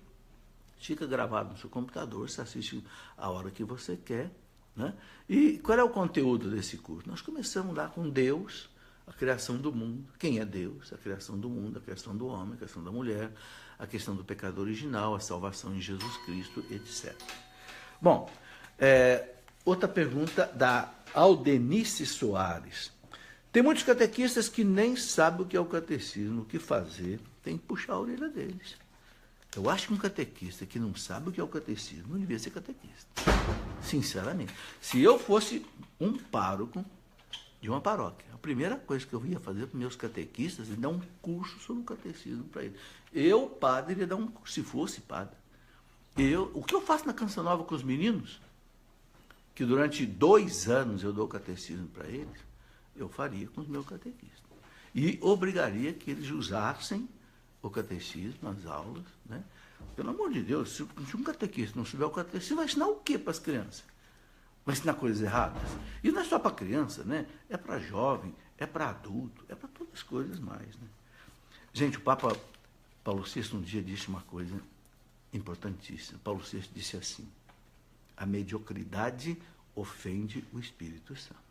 Fica gravado no seu computador, você assiste a hora que você quer, né? E qual é o conteúdo desse curso? Nós começamos lá com Deus, a criação do mundo, quem é Deus, a criação do mundo, a criação do homem, a criação da mulher, a questão do pecado original, a salvação em Jesus Cristo, etc. Bom, outra pergunta da Aldenice Soares. Tem muitos catequistas que nem sabem o que é o catecismo, o que fazer, tem que puxar a orelha deles. Eu acho que um catequista que não sabe o que é o catecismo não devia ser catequista. Sinceramente. Se eu fosse um pároco de uma paróquia, a primeira coisa que eu ia fazer para meus catequistas é dar um curso sobre o catecismo para eles. Eu, padre, iria dar um curso, se fosse padre. O que eu faço na Canção Nova com os meninos, que durante 2 anos eu dou o catecismo para eles, eu faria com os meus catequistas. E obrigaria que eles usassem o catecismo nas aulas, né? Pelo amor de Deus, se um catequista não souber o catecismo, vai ensinar o quê para as crianças? Vai ensinar coisas erradas? E não é só para criança, né? É para jovem, é para adulto, é para todas as coisas mais, né? Gente, o Papa Paulo VI um dia disse uma coisa importantíssima. Paulo VI disse assim, a mediocridade ofende o Espírito Santo.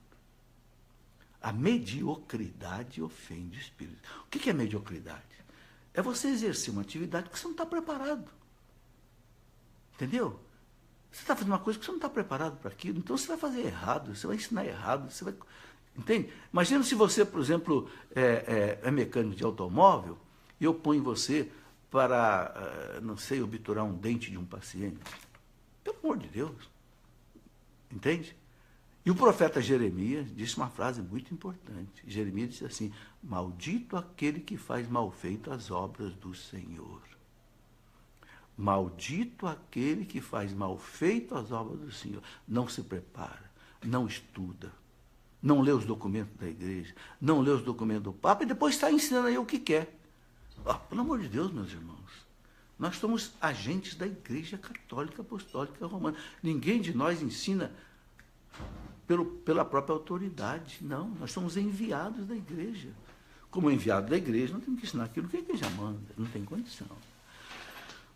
A mediocridade ofende o Espírito. O que é mediocridade? É você exercer uma atividade que você não está preparado. Entendeu? Você está fazendo uma coisa que você não está preparado para aquilo, então você vai fazer errado, você vai ensinar errado, você vai... Entende? Imagina se você, por exemplo, é mecânico de automóvel e eu ponho você para, não sei, obturar um dente de um paciente. Pelo amor de Deus. Entende? E o profeta Jeremias disse uma frase muito importante. Jeremias disse assim: maldito aquele que faz mal feito as obras do Senhor. Maldito aquele que faz mal feito as obras do Senhor. Não se prepara, não estuda, não lê os documentos da igreja, não lê os documentos do Papa e depois está ensinando aí o que quer. Pelo amor de Deus, meus irmãos, nós somos agentes da Igreja Católica Apostólica Romana. Ninguém de nós ensina pela própria autoridade. Não, nós somos enviados da igreja. Como enviado da igreja, não temos que ensinar aquilo que a igreja manda. Não tem condição.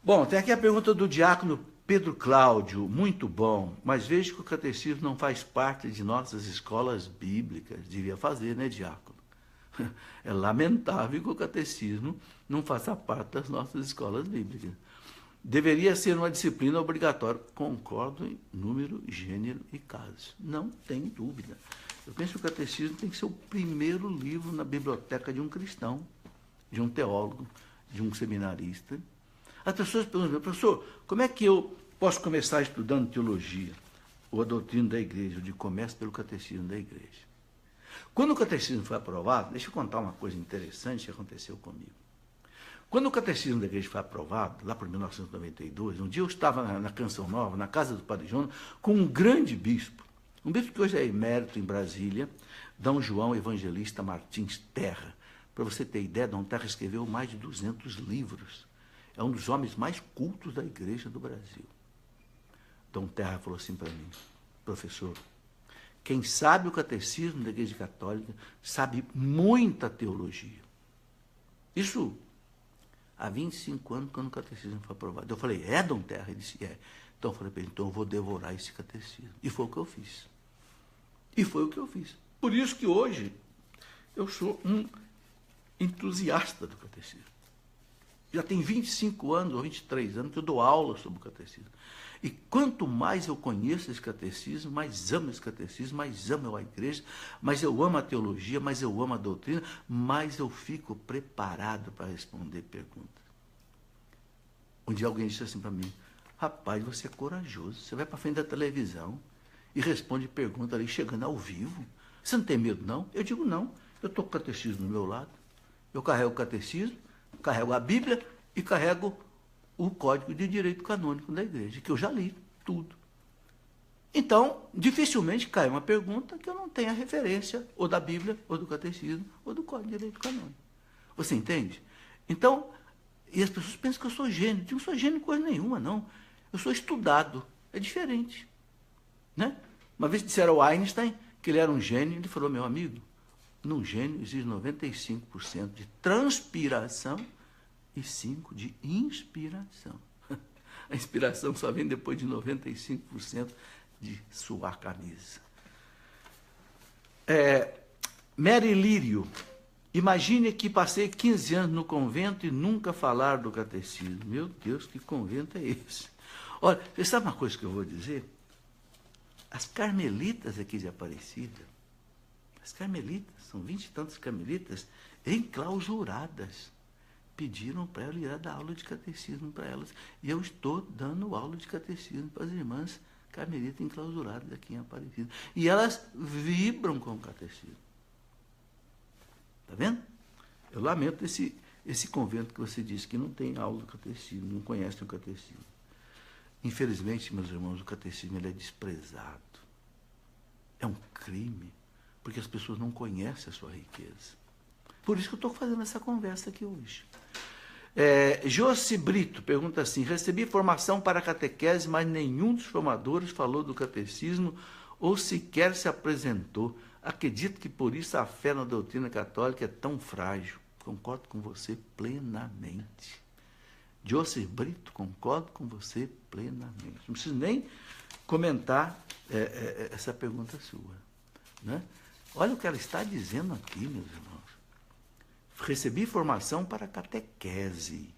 Bom, tem aqui a pergunta do diácono Pedro Cláudio. Muito bom, mas vejo que o catecismo não faz parte de nossas escolas bíblicas. Devia fazer, né, diácono? É lamentável que o catecismo não faça parte das nossas escolas bíblicas. Deveria ser uma disciplina obrigatória. Concordo em número, gênero e caso. Não tem dúvida. Eu penso que o catecismo tem que ser o primeiro livro na biblioteca de um cristão, de um teólogo, de um seminarista. As pessoas perguntam: professor, como é que eu posso começar estudando teologia ou a doutrina da igreja? Eu digo: comece pelo catecismo da igreja. Quando o catecismo foi aprovado, deixa eu contar uma coisa interessante que aconteceu comigo. Quando o catecismo da igreja foi aprovado, lá por 1992, um dia eu estava na Canção Nova, na casa do Padre Jonas, com um grande bispo, um bispo que hoje é emérito em Brasília, D. João Evangelista Martins Terra. Para você ter ideia, D. Terra escreveu mais de 200 livros. É um dos homens mais cultos da igreja do Brasil. D. Terra falou assim para mim: professor, quem sabe o catecismo da Igreja Católica sabe muita teologia. Isso há 25 anos, quando o catecismo foi aprovado. Eu falei: é, D. Terra? Ele disse: é. Então eu falei: então eu vou devorar esse catecismo. E foi o que eu fiz. E foi o que eu fiz. Por isso que hoje eu sou um entusiasta do catecismo. Já tem 25 anos ou 23 anos que eu dou aula sobre o catecismo. E quanto mais eu conheço esse catecismo, mais amo esse catecismo, mais amo a igreja, mais eu amo a teologia, mais eu amo a doutrina, mais eu fico preparado para responder perguntas. Um dia alguém disse assim para mim: rapaz, você é corajoso, você vai para frente da televisão e responde pergunta ali chegando ao vivo. Você não tem medo, não? Eu digo: não, eu estou com o catecismo do meu lado. Eu carrego o catecismo, carrego a Bíblia e carrego o Código de Direito Canônico da igreja, que eu já li tudo. Então, dificilmente cai uma pergunta que eu não tenha referência ou da Bíblia, ou do Catecismo, ou do Código de Direito Canônico. Você entende? Então, e as pessoas pensam que eu sou gênio. Eu não sou gênio em coisa nenhuma, não. Eu sou estudado. É diferente. Né? Uma vez disseram ao Einstein que ele era um gênio, ele falou: meu amigo, num gênio existe 95% de transpiração e 5% de inspiração. A inspiração só vem depois de 95% de suar camisa. Mary Lírio: imagine que passei 15 anos no convento e nunca falar do catecismo. Meu Deus, que convento é esse? Olha, você sabe uma coisa que eu vou dizer? As carmelitas aqui de Aparecida, as carmelitas, são 20 e tantas carmelitas enclausuradas, pediram para eu ir dar aula de catecismo para elas. E eu estou dando aula de catecismo para as irmãs carmelitas enclausuradas aqui em Aparecida. E elas vibram com o catecismo. Está vendo? Eu lamento esse convento que você disse que não tem aula do catecismo, não conhece o catecismo. Infelizmente, meus irmãos, o catecismo ele é desprezado. É um crime, porque as pessoas não conhecem a sua riqueza. Por isso que eu estou fazendo essa conversa aqui hoje. Josi Brito pergunta assim: recebi formação para catequese, mas nenhum dos formadores falou do catecismo ou sequer se apresentou. Acredito que por isso a fé na doutrina católica é tão frágil. Concordo com você plenamente. Josi Brito, concordo com você plenamente. Não preciso nem comentar essa pergunta sua. Né? Olha o que ela está dizendo aqui, meus irmãos. Recebi formação para catequese,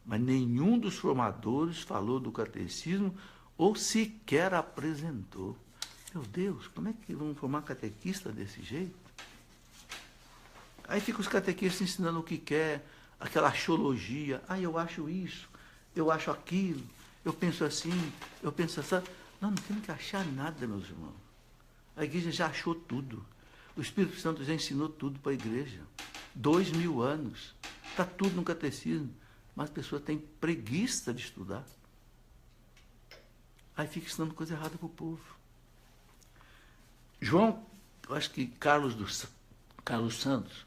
mas nenhum dos formadores falou do catecismo ou sequer apresentou. Meu Deus, como é que vão formar catequista desse jeito? Aí ficam os catequistas ensinando o que quer, aquela axiologia. Ah, eu acho isso, eu acho aquilo, eu penso assim, eu penso assim. Nós não temos que achar nada, meus irmãos. A igreja já achou tudo. O Espírito Santo já ensinou tudo para a igreja. 2000 anos. Está tudo no catecismo. Mas a pessoa tem preguiça de estudar. Aí fica ensinando coisa errada para o povo. João, eu acho que Carlos Santos,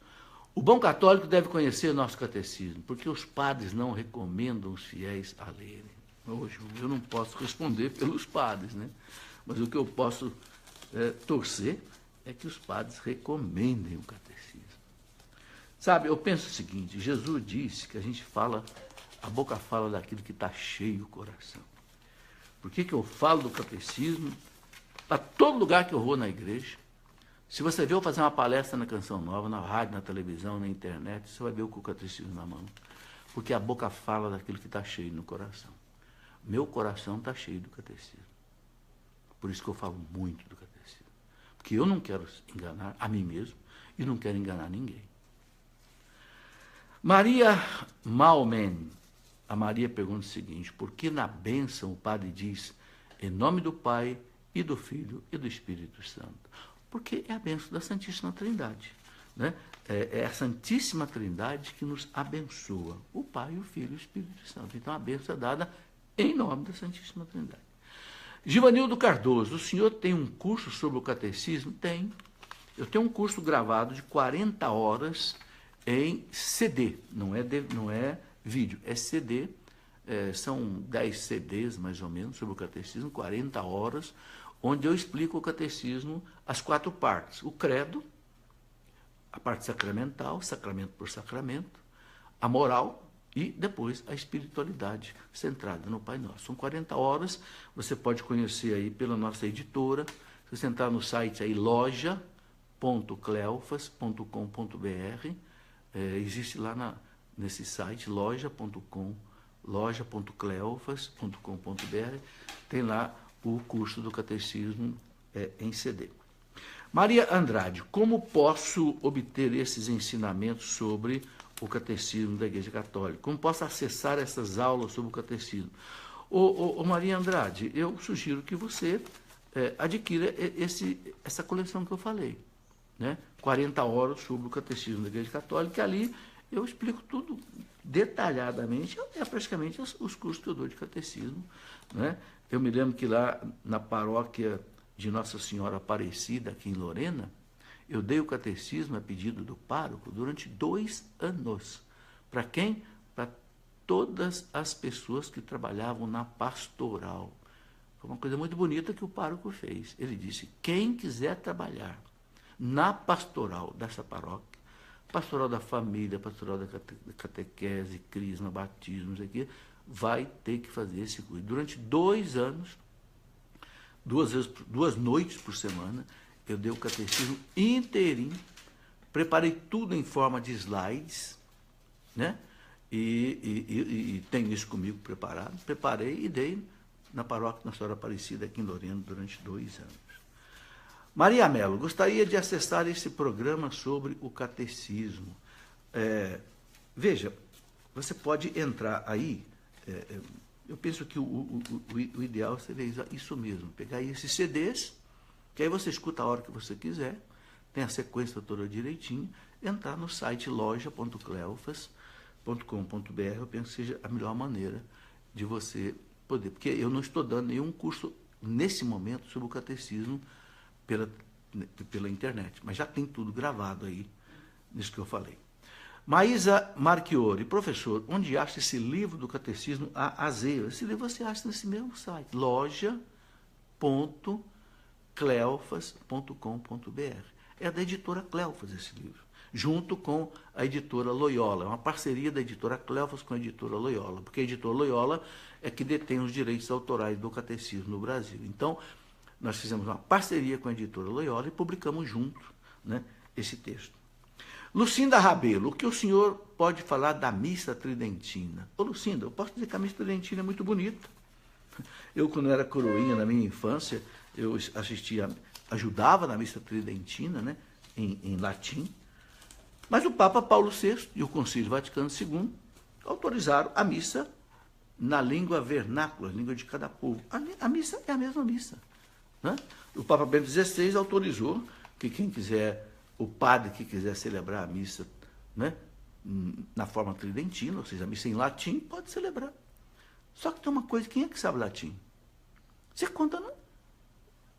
o bom católico deve conhecer o nosso catecismo, porque os padres não recomendam os fiéis a lerem. Hoje eu não posso responder pelos padres, né? Mas o que eu posso torcer é que os padres recomendem o catecismo. Sabe, eu penso o seguinte, Jesus disse que a boca fala daquilo que está cheio o coração. Por que eu falo do catecismo? Para todo lugar que eu vou na igreja, se você ver eu fazer uma palestra na Canção Nova, na rádio, na televisão, na internet, você vai ver o catecismo na mão. Porque a boca fala daquilo que está cheio no coração. Meu coração está cheio do catecismo. Por isso que eu falo muito do catecismo. Porque eu não quero enganar a mim mesmo e não quero enganar ninguém. Maria Malmen, a Maria pergunta o seguinte, por que na bênção o padre diz em nome do Pai e do Filho e do Espírito Santo? Porque é a bênção da Santíssima Trindade. Né? É a Santíssima Trindade que nos abençoa, o Pai, o Filho e o Espírito Santo. Então a bênção é dada em nome da Santíssima Trindade. Givanildo Cardoso, o senhor tem um curso sobre o catecismo? Tem. Eu tenho um curso gravado de 40 horas em CD, não é vídeo, é CD, são 10 CDs mais ou menos sobre o catecismo, 40 horas, onde eu explico o catecismo, as 4 partes, o credo, a parte sacramental, sacramento por sacramento, a moral e depois a espiritualidade centrada no Pai Nosso. São 40 horas, você pode conhecer aí pela nossa editora, se você entrar no site aí loja.cleofas.com.br, existe lá nesse site, loja.cleofas.com.br, tem lá o curso do catecismo em CD. Maria Andrade, como posso obter esses ensinamentos sobre o catecismo da Igreja Católica? Como posso acessar essas aulas sobre o catecismo? Maria Andrade, eu sugiro que você adquira essa coleção que eu falei, né? 40 horas sobre o catecismo da Igreja Católica, e ali eu explico tudo detalhadamente, é praticamente os cursos que eu dou de catecismo, né? Eu me lembro que lá na paróquia de Nossa Senhora Aparecida, aqui em Lorena, eu dei o catecismo a pedido do pároco durante 2 anos. Para quem? Para todas as pessoas que trabalhavam na pastoral. Foi uma coisa muito bonita que o pároco fez. Ele disse, quem quiser trabalhar na pastoral dessa paróquia, pastoral da família, pastoral da catequese, crisma, batismo, isso aqui, vai ter que fazer esse curso. Durante 2 anos, 2 noites por semana, eu dei o catecismo inteirinho, preparei tudo em forma de slides, né? E tenho isso comigo preparado. Preparei e dei na paróquia Nossa Senhora Aparecida, aqui em Lorena, durante 2 anos. Maria Mello, gostaria de acessar esse programa sobre o catecismo. Veja, você pode entrar aí, eu penso que o ideal seria isso mesmo, pegar esses CDs, que aí você escuta a hora que você quiser, tem a sequência toda direitinho, entrar no site loja.cleofas.com.br, eu penso que seja a melhor maneira de você poder, porque eu não estou dando nenhum curso nesse momento sobre o catecismo pela internet, mas já tem tudo gravado aí, nisso que eu falei. Maísa Marchiori, professor, onde acha esse livro do Catecismo A a Z? Esse livro você acha nesse mesmo site, loja.cleofas.com.br. É da editora Cleofas esse livro, junto com a editora Loyola. É uma parceria da editora Cleofas com a editora Loyola, porque a editora Loyola é que detém os direitos autorais do catecismo no Brasil. Então, nós fizemos uma parceria com a editora Loyola e publicamos junto, né, esse texto. Lucinda Rabelo, o que o senhor pode falar da missa tridentina? Ô Lucinda, eu posso dizer que a missa tridentina é muito bonita. Eu, quando era coroinha, na minha infância, eu ajudava na missa tridentina, né, em latim, mas o Papa Paulo VI e o Concílio Vaticano II autorizaram a missa na língua vernácula, língua de cada povo. A missa é a mesma missa. Né? O Papa Bento XVI autorizou que quem quiser, o padre que quiser celebrar a missa, né, na forma tridentina, ou seja, a missa em latim, pode celebrar. Só que tem uma coisa, quem é que sabe latim? Você conta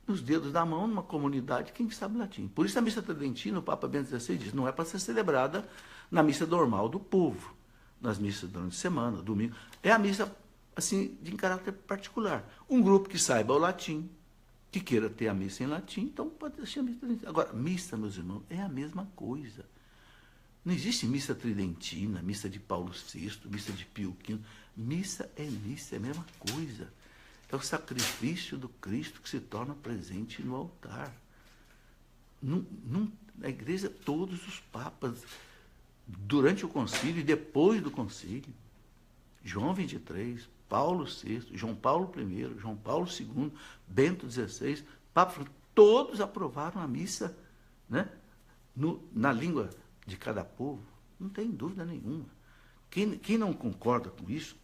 nos dedos da mão, numa comunidade, quem sabe latim. Por isso a missa tridentina, o Papa Bento XVI diz, não é para ser celebrada na missa normal do povo, nas missas durante a semana, domingo. É a missa, assim, de caráter particular. Um grupo que saiba o latim, que queira ter a missa em latim, então pode assistir a missa tridentina. Agora, missa, meus irmãos, é a mesma coisa. Não existe missa tridentina, missa de Paulo VI, missa de Pio V. Missa, é a mesma coisa. É o sacrifício do Cristo que se torna presente no altar. Na igreja, todos os papas, durante o concílio e depois do concílio, João XXIII, Paulo VI, João Paulo I, João Paulo II, Bento XVI, Papa, todos aprovaram a missa, né, na língua de cada povo. Não tem dúvida nenhuma. Quem não concorda com isso,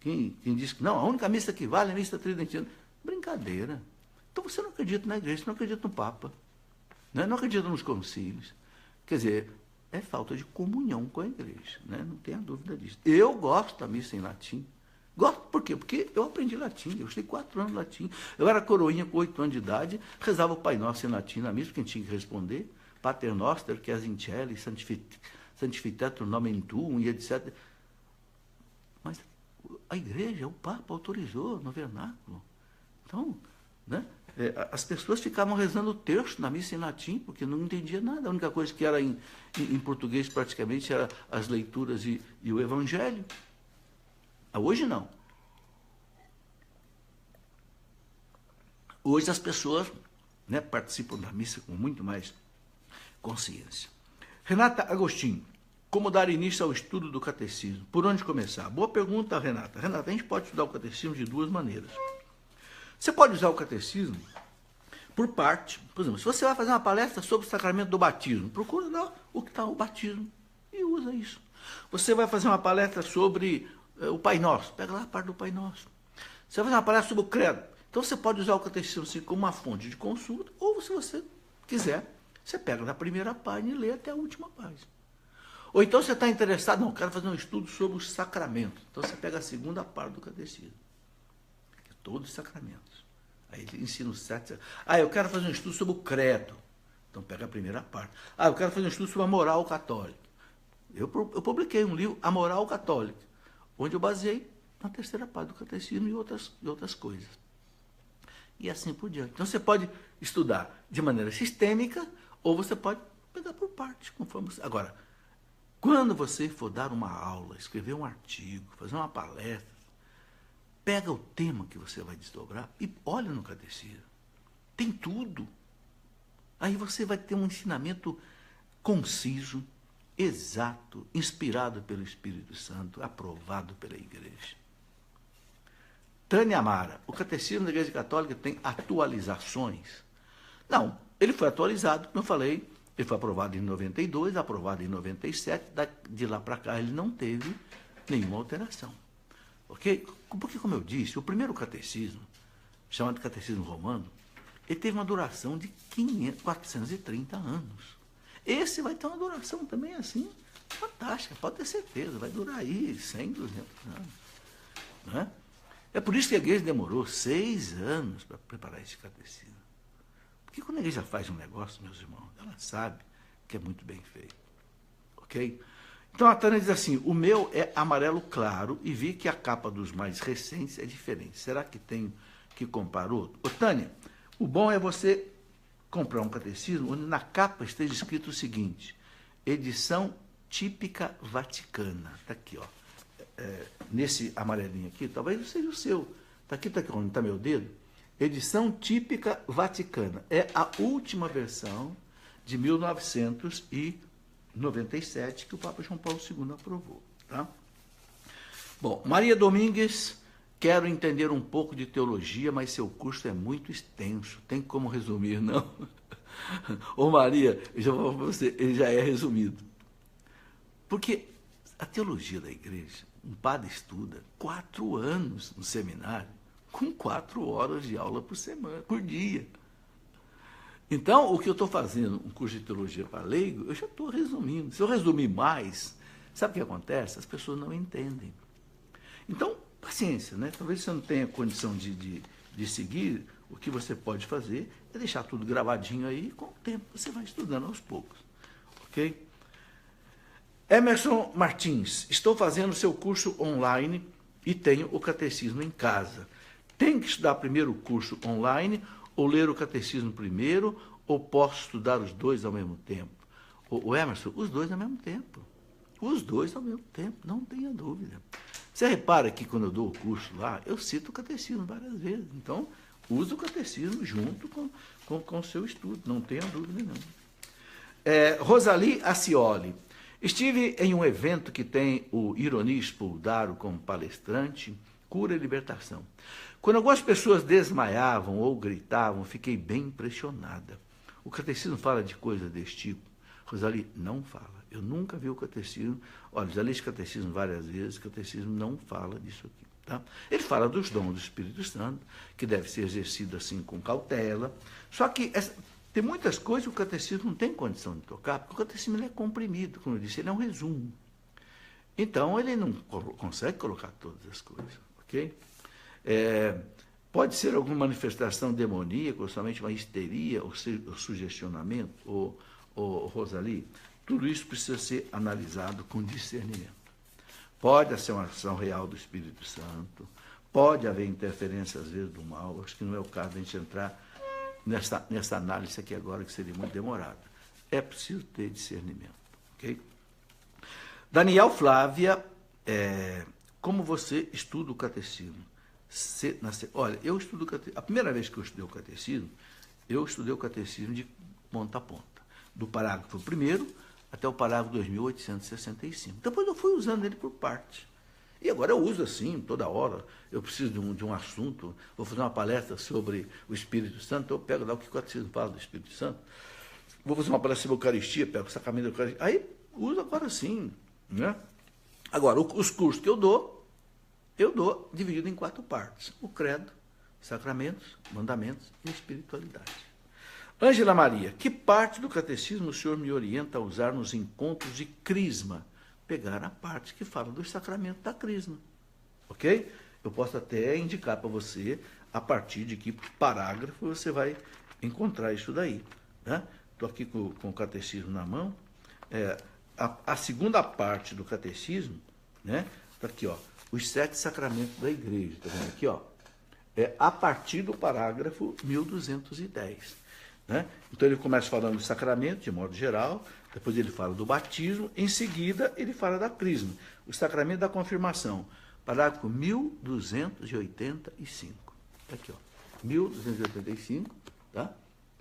quem diz que não, a única missa que vale é a missa tridentina, brincadeira. Então você não acredita na igreja, você não acredita no Papa, né? Não acredita nos concílios. Quer dizer, é falta de comunhão com a igreja, né? Não tenha dúvida disso. Eu gosto da missa em latim. Gosto por quê? Porque eu aprendi latim, eu estudei 4 anos de latim. Eu era coroinha com 8 anos de idade, rezava o Pai Nosso em latim na missa, quem tinha que responder, Pater Noster, que as incelli, santificatur nomen tuum, e etc. Mas a igreja, o Papa autorizou no vernáculo. Então, né, as pessoas ficavam rezando o terço na missa em latim, porque não entendia nada. A única coisa que era em português praticamente era as leituras e o evangelho. Hoje não. Hoje as pessoas, né, participam da missa com muito mais consciência. Renata Agostinho, como dar início ao estudo do catecismo? Por onde começar? Boa pergunta, Renata. Renata, a gente pode estudar o catecismo de 2 maneiras. Você pode usar o catecismo por parte. Por exemplo, se você vai fazer uma palestra sobre o sacramento do batismo, procura lá o que está o batismo e usa isso. Você vai fazer uma palestra sobre o Pai Nosso, pega lá a parte do Pai Nosso. Você vai fazer uma palestra sobre o credo. Então você pode usar o catecismo assim, como uma fonte de consulta, ou se você quiser, você pega na primeira página e lê até a última página. Ou então você está interessado, não, quero fazer um estudo sobre os sacramentos. Então você pega a segunda parte do catecismo. Todos os sacramentos. Aí ele ensina os 7. Eu quero fazer um estudo sobre o credo. Então pega a primeira parte. Eu quero fazer um estudo sobre a moral católica. Eu publiquei um livro, A Moral Católica, onde eu baseei na terceira parte do catecismo e outras coisas. E assim por diante. Então você pode estudar de maneira sistêmica ou você pode pegar por parte, conforme você. Agora, quando você for dar uma aula, escrever um artigo, fazer uma palestra, pega o tema que você vai desdobrar e olha no catecismo. Tem tudo. Aí você vai ter um ensinamento conciso, exato, inspirado pelo Espírito Santo, aprovado pela igreja. Tânia Amara, o catecismo da Igreja Católica tem atualizações? Não, ele foi atualizado, como eu falei, ele foi aprovado em 92, aprovado em 97, de lá para cá ele não teve nenhuma alteração. Ok? Porque, como eu disse, o primeiro catecismo, chamado Catecismo Romano, ele teve uma duração de 430 anos. Esse vai ter uma duração também assim, fantástica, pode ter certeza, vai durar aí 100, 200 anos. Né? É por isso que a igreja demorou 6 anos para preparar esse catecismo. Porque quando a igreja faz um negócio, meus irmãos, ela sabe que é muito bem feito. Ok? Então a Tânia diz assim, o meu é amarelo claro e vi que a capa dos mais recentes é diferente. Será que tenho que comprar outro? Ô Tânia, o bom é você comprar um catecismo onde na capa esteja escrito o seguinte, edição típica vaticana. Está aqui, ó. Nesse amarelinho aqui, talvez não seja o seu. Está aqui onde está meu dedo. Edição típica vaticana. É a última versão de 1997 que o Papa João Paulo II aprovou. Tá? Bom, Maria Domingues quero entender um pouco de teologia, mas seu curso é muito extenso. Tem como resumir, não? Ô Maria, eu já vou para você, ele já é resumido. Porque a teologia da igreja, um padre estuda 4 anos no seminário, com 4 horas de aula por semana, por dia. Então, o que eu estou fazendo, um curso de teologia para leigo, eu já estou resumindo. Se eu resumir mais, sabe o que acontece? As pessoas não entendem. Então, paciência, né? Talvez você não tenha condição de seguir, o que você pode fazer é deixar tudo gravadinho aí, e com o tempo você vai estudando aos poucos. Ok? Emerson Martins, estou fazendo seu curso online e tenho o catecismo em casa. Tem que estudar primeiro o curso online ou ler o catecismo primeiro, ou posso estudar os dois ao mesmo tempo? O Emerson, os dois ao mesmo tempo. Os dois ao mesmo tempo, não tenha dúvida. Você repara que quando eu dou o curso lá, eu cito o catecismo várias vezes. Então, usa o catecismo junto com o seu estudo, não tenha dúvida nenhuma. Rosali Acioli, estive em um evento que tem o Ironi Spuldaro como palestrante, cura e libertação. Quando algumas pessoas desmaiavam ou gritavam, fiquei bem impressionada. O catecismo fala de coisas desse tipo? Rosali, não fala. Eu nunca vi o catecismo. Olha, já li esse catecismo várias vezes, o catecismo não fala disso aqui. Tá? Ele fala dos dons do Espírito Santo, que deve ser exercido assim com cautela. Só que tem muitas coisas que o catecismo não tem condição de tocar, porque o catecismo ele é comprimido, como eu disse, ele é um resumo. Então, ele não consegue colocar todas as coisas, ok? Pode ser alguma manifestação demoníaca, ou somente uma histeria, ou sugestionamento, ou Rosali, tudo isso precisa ser analisado com discernimento. Pode ser uma ação real do Espírito Santo, pode haver interferência, às vezes, do mal. Acho que não é o caso de a gente entrar nessa análise aqui agora, que seria muito demorada. É preciso ter discernimento. Ok? Daniel Flávia, como você estuda o catecismo? Olha, eu estudo o catecismo. A primeira vez que eu estudei o catecismo de ponta a ponta. Do parágrafo 1º até o parágrafo 2865. Depois eu fui usando ele por parte. E agora eu uso assim, toda hora. Eu preciso de um assunto, vou fazer uma palestra sobre o Espírito Santo, eu pego lá o que o catecismo fala do Espírito Santo. Vou fazer uma palestra sobre a Eucaristia, pego o sacramento da Eucaristia. Aí uso agora sim. Né? Agora, os cursos que eu dou dividido em 4 partes. O credo, sacramentos, mandamentos e espiritualidade. Ângela Maria, que parte do catecismo o senhor me orienta a usar nos encontros de crisma? Pegar a parte que fala do sacramento da crisma. Ok? Eu posso até indicar para você a partir de que parágrafo você vai encontrar isso daí. Estou aqui com o catecismo na mão. A segunda parte do catecismo, né? Está aqui, ó, os 7 sacramentos da igreja. Está vendo aqui, ó? A partir do parágrafo 1210. Né? Então ele começa falando do sacramento, de modo geral, depois ele fala do batismo, em seguida ele fala da crisma, o sacramento da confirmação, parágrafo 1285. Tá aqui, ó, 1285, tá?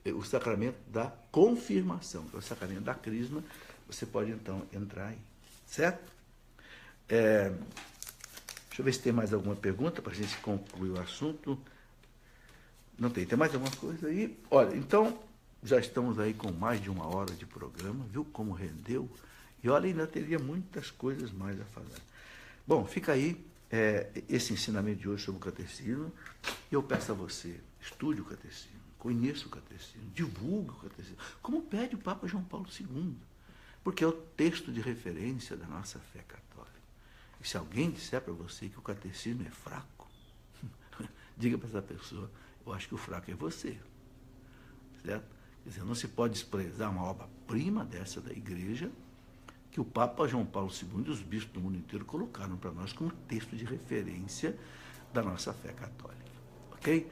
O sacramento da confirmação, que é o sacramento da crisma, você pode então entrar aí, certo? Deixa eu ver se tem mais alguma pergunta para a gente concluir o assunto. Não tem. Tem mais alguma coisa aí? Olha, então, já estamos aí com mais de 1 hora de programa, viu como rendeu? E olha, ainda teria muitas coisas mais a falar. Bom, fica aí esse ensinamento de hoje sobre o catecismo. E eu peço a você, estude o catecismo, conheça o catecismo, divulgue o catecismo, como pede o Papa João Paulo II, porque é o texto de referência da nossa fé católica. E se alguém disser para você que o catecismo é fraco, diga para essa pessoa, eu acho que o fraco é você, certo? Quer dizer, não se pode desprezar uma obra-prima dessa da igreja, que o Papa João Paulo II e os bispos do mundo inteiro colocaram para nós como texto de referência da nossa fé católica, ok?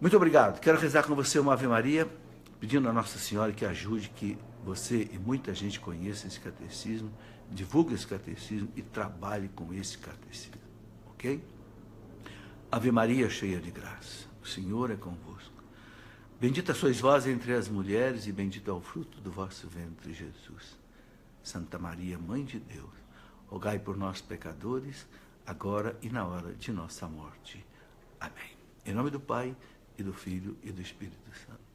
Muito obrigado. Quero rezar com você uma Ave Maria, pedindo a Nossa Senhora que ajude que você e muita gente conheça esse catecismo, divulgue esse catecismo e trabalhe com esse catecismo, ok? Ave Maria, cheia de graça, o Senhor é convosco. Bendita sois vós entre as mulheres e bendito é o fruto do vosso ventre, Jesus. Santa Maria, Mãe de Deus, rogai por nós, pecadores, agora e na hora de nossa morte. Amém. Em nome do Pai, e do Filho, e do Espírito Santo.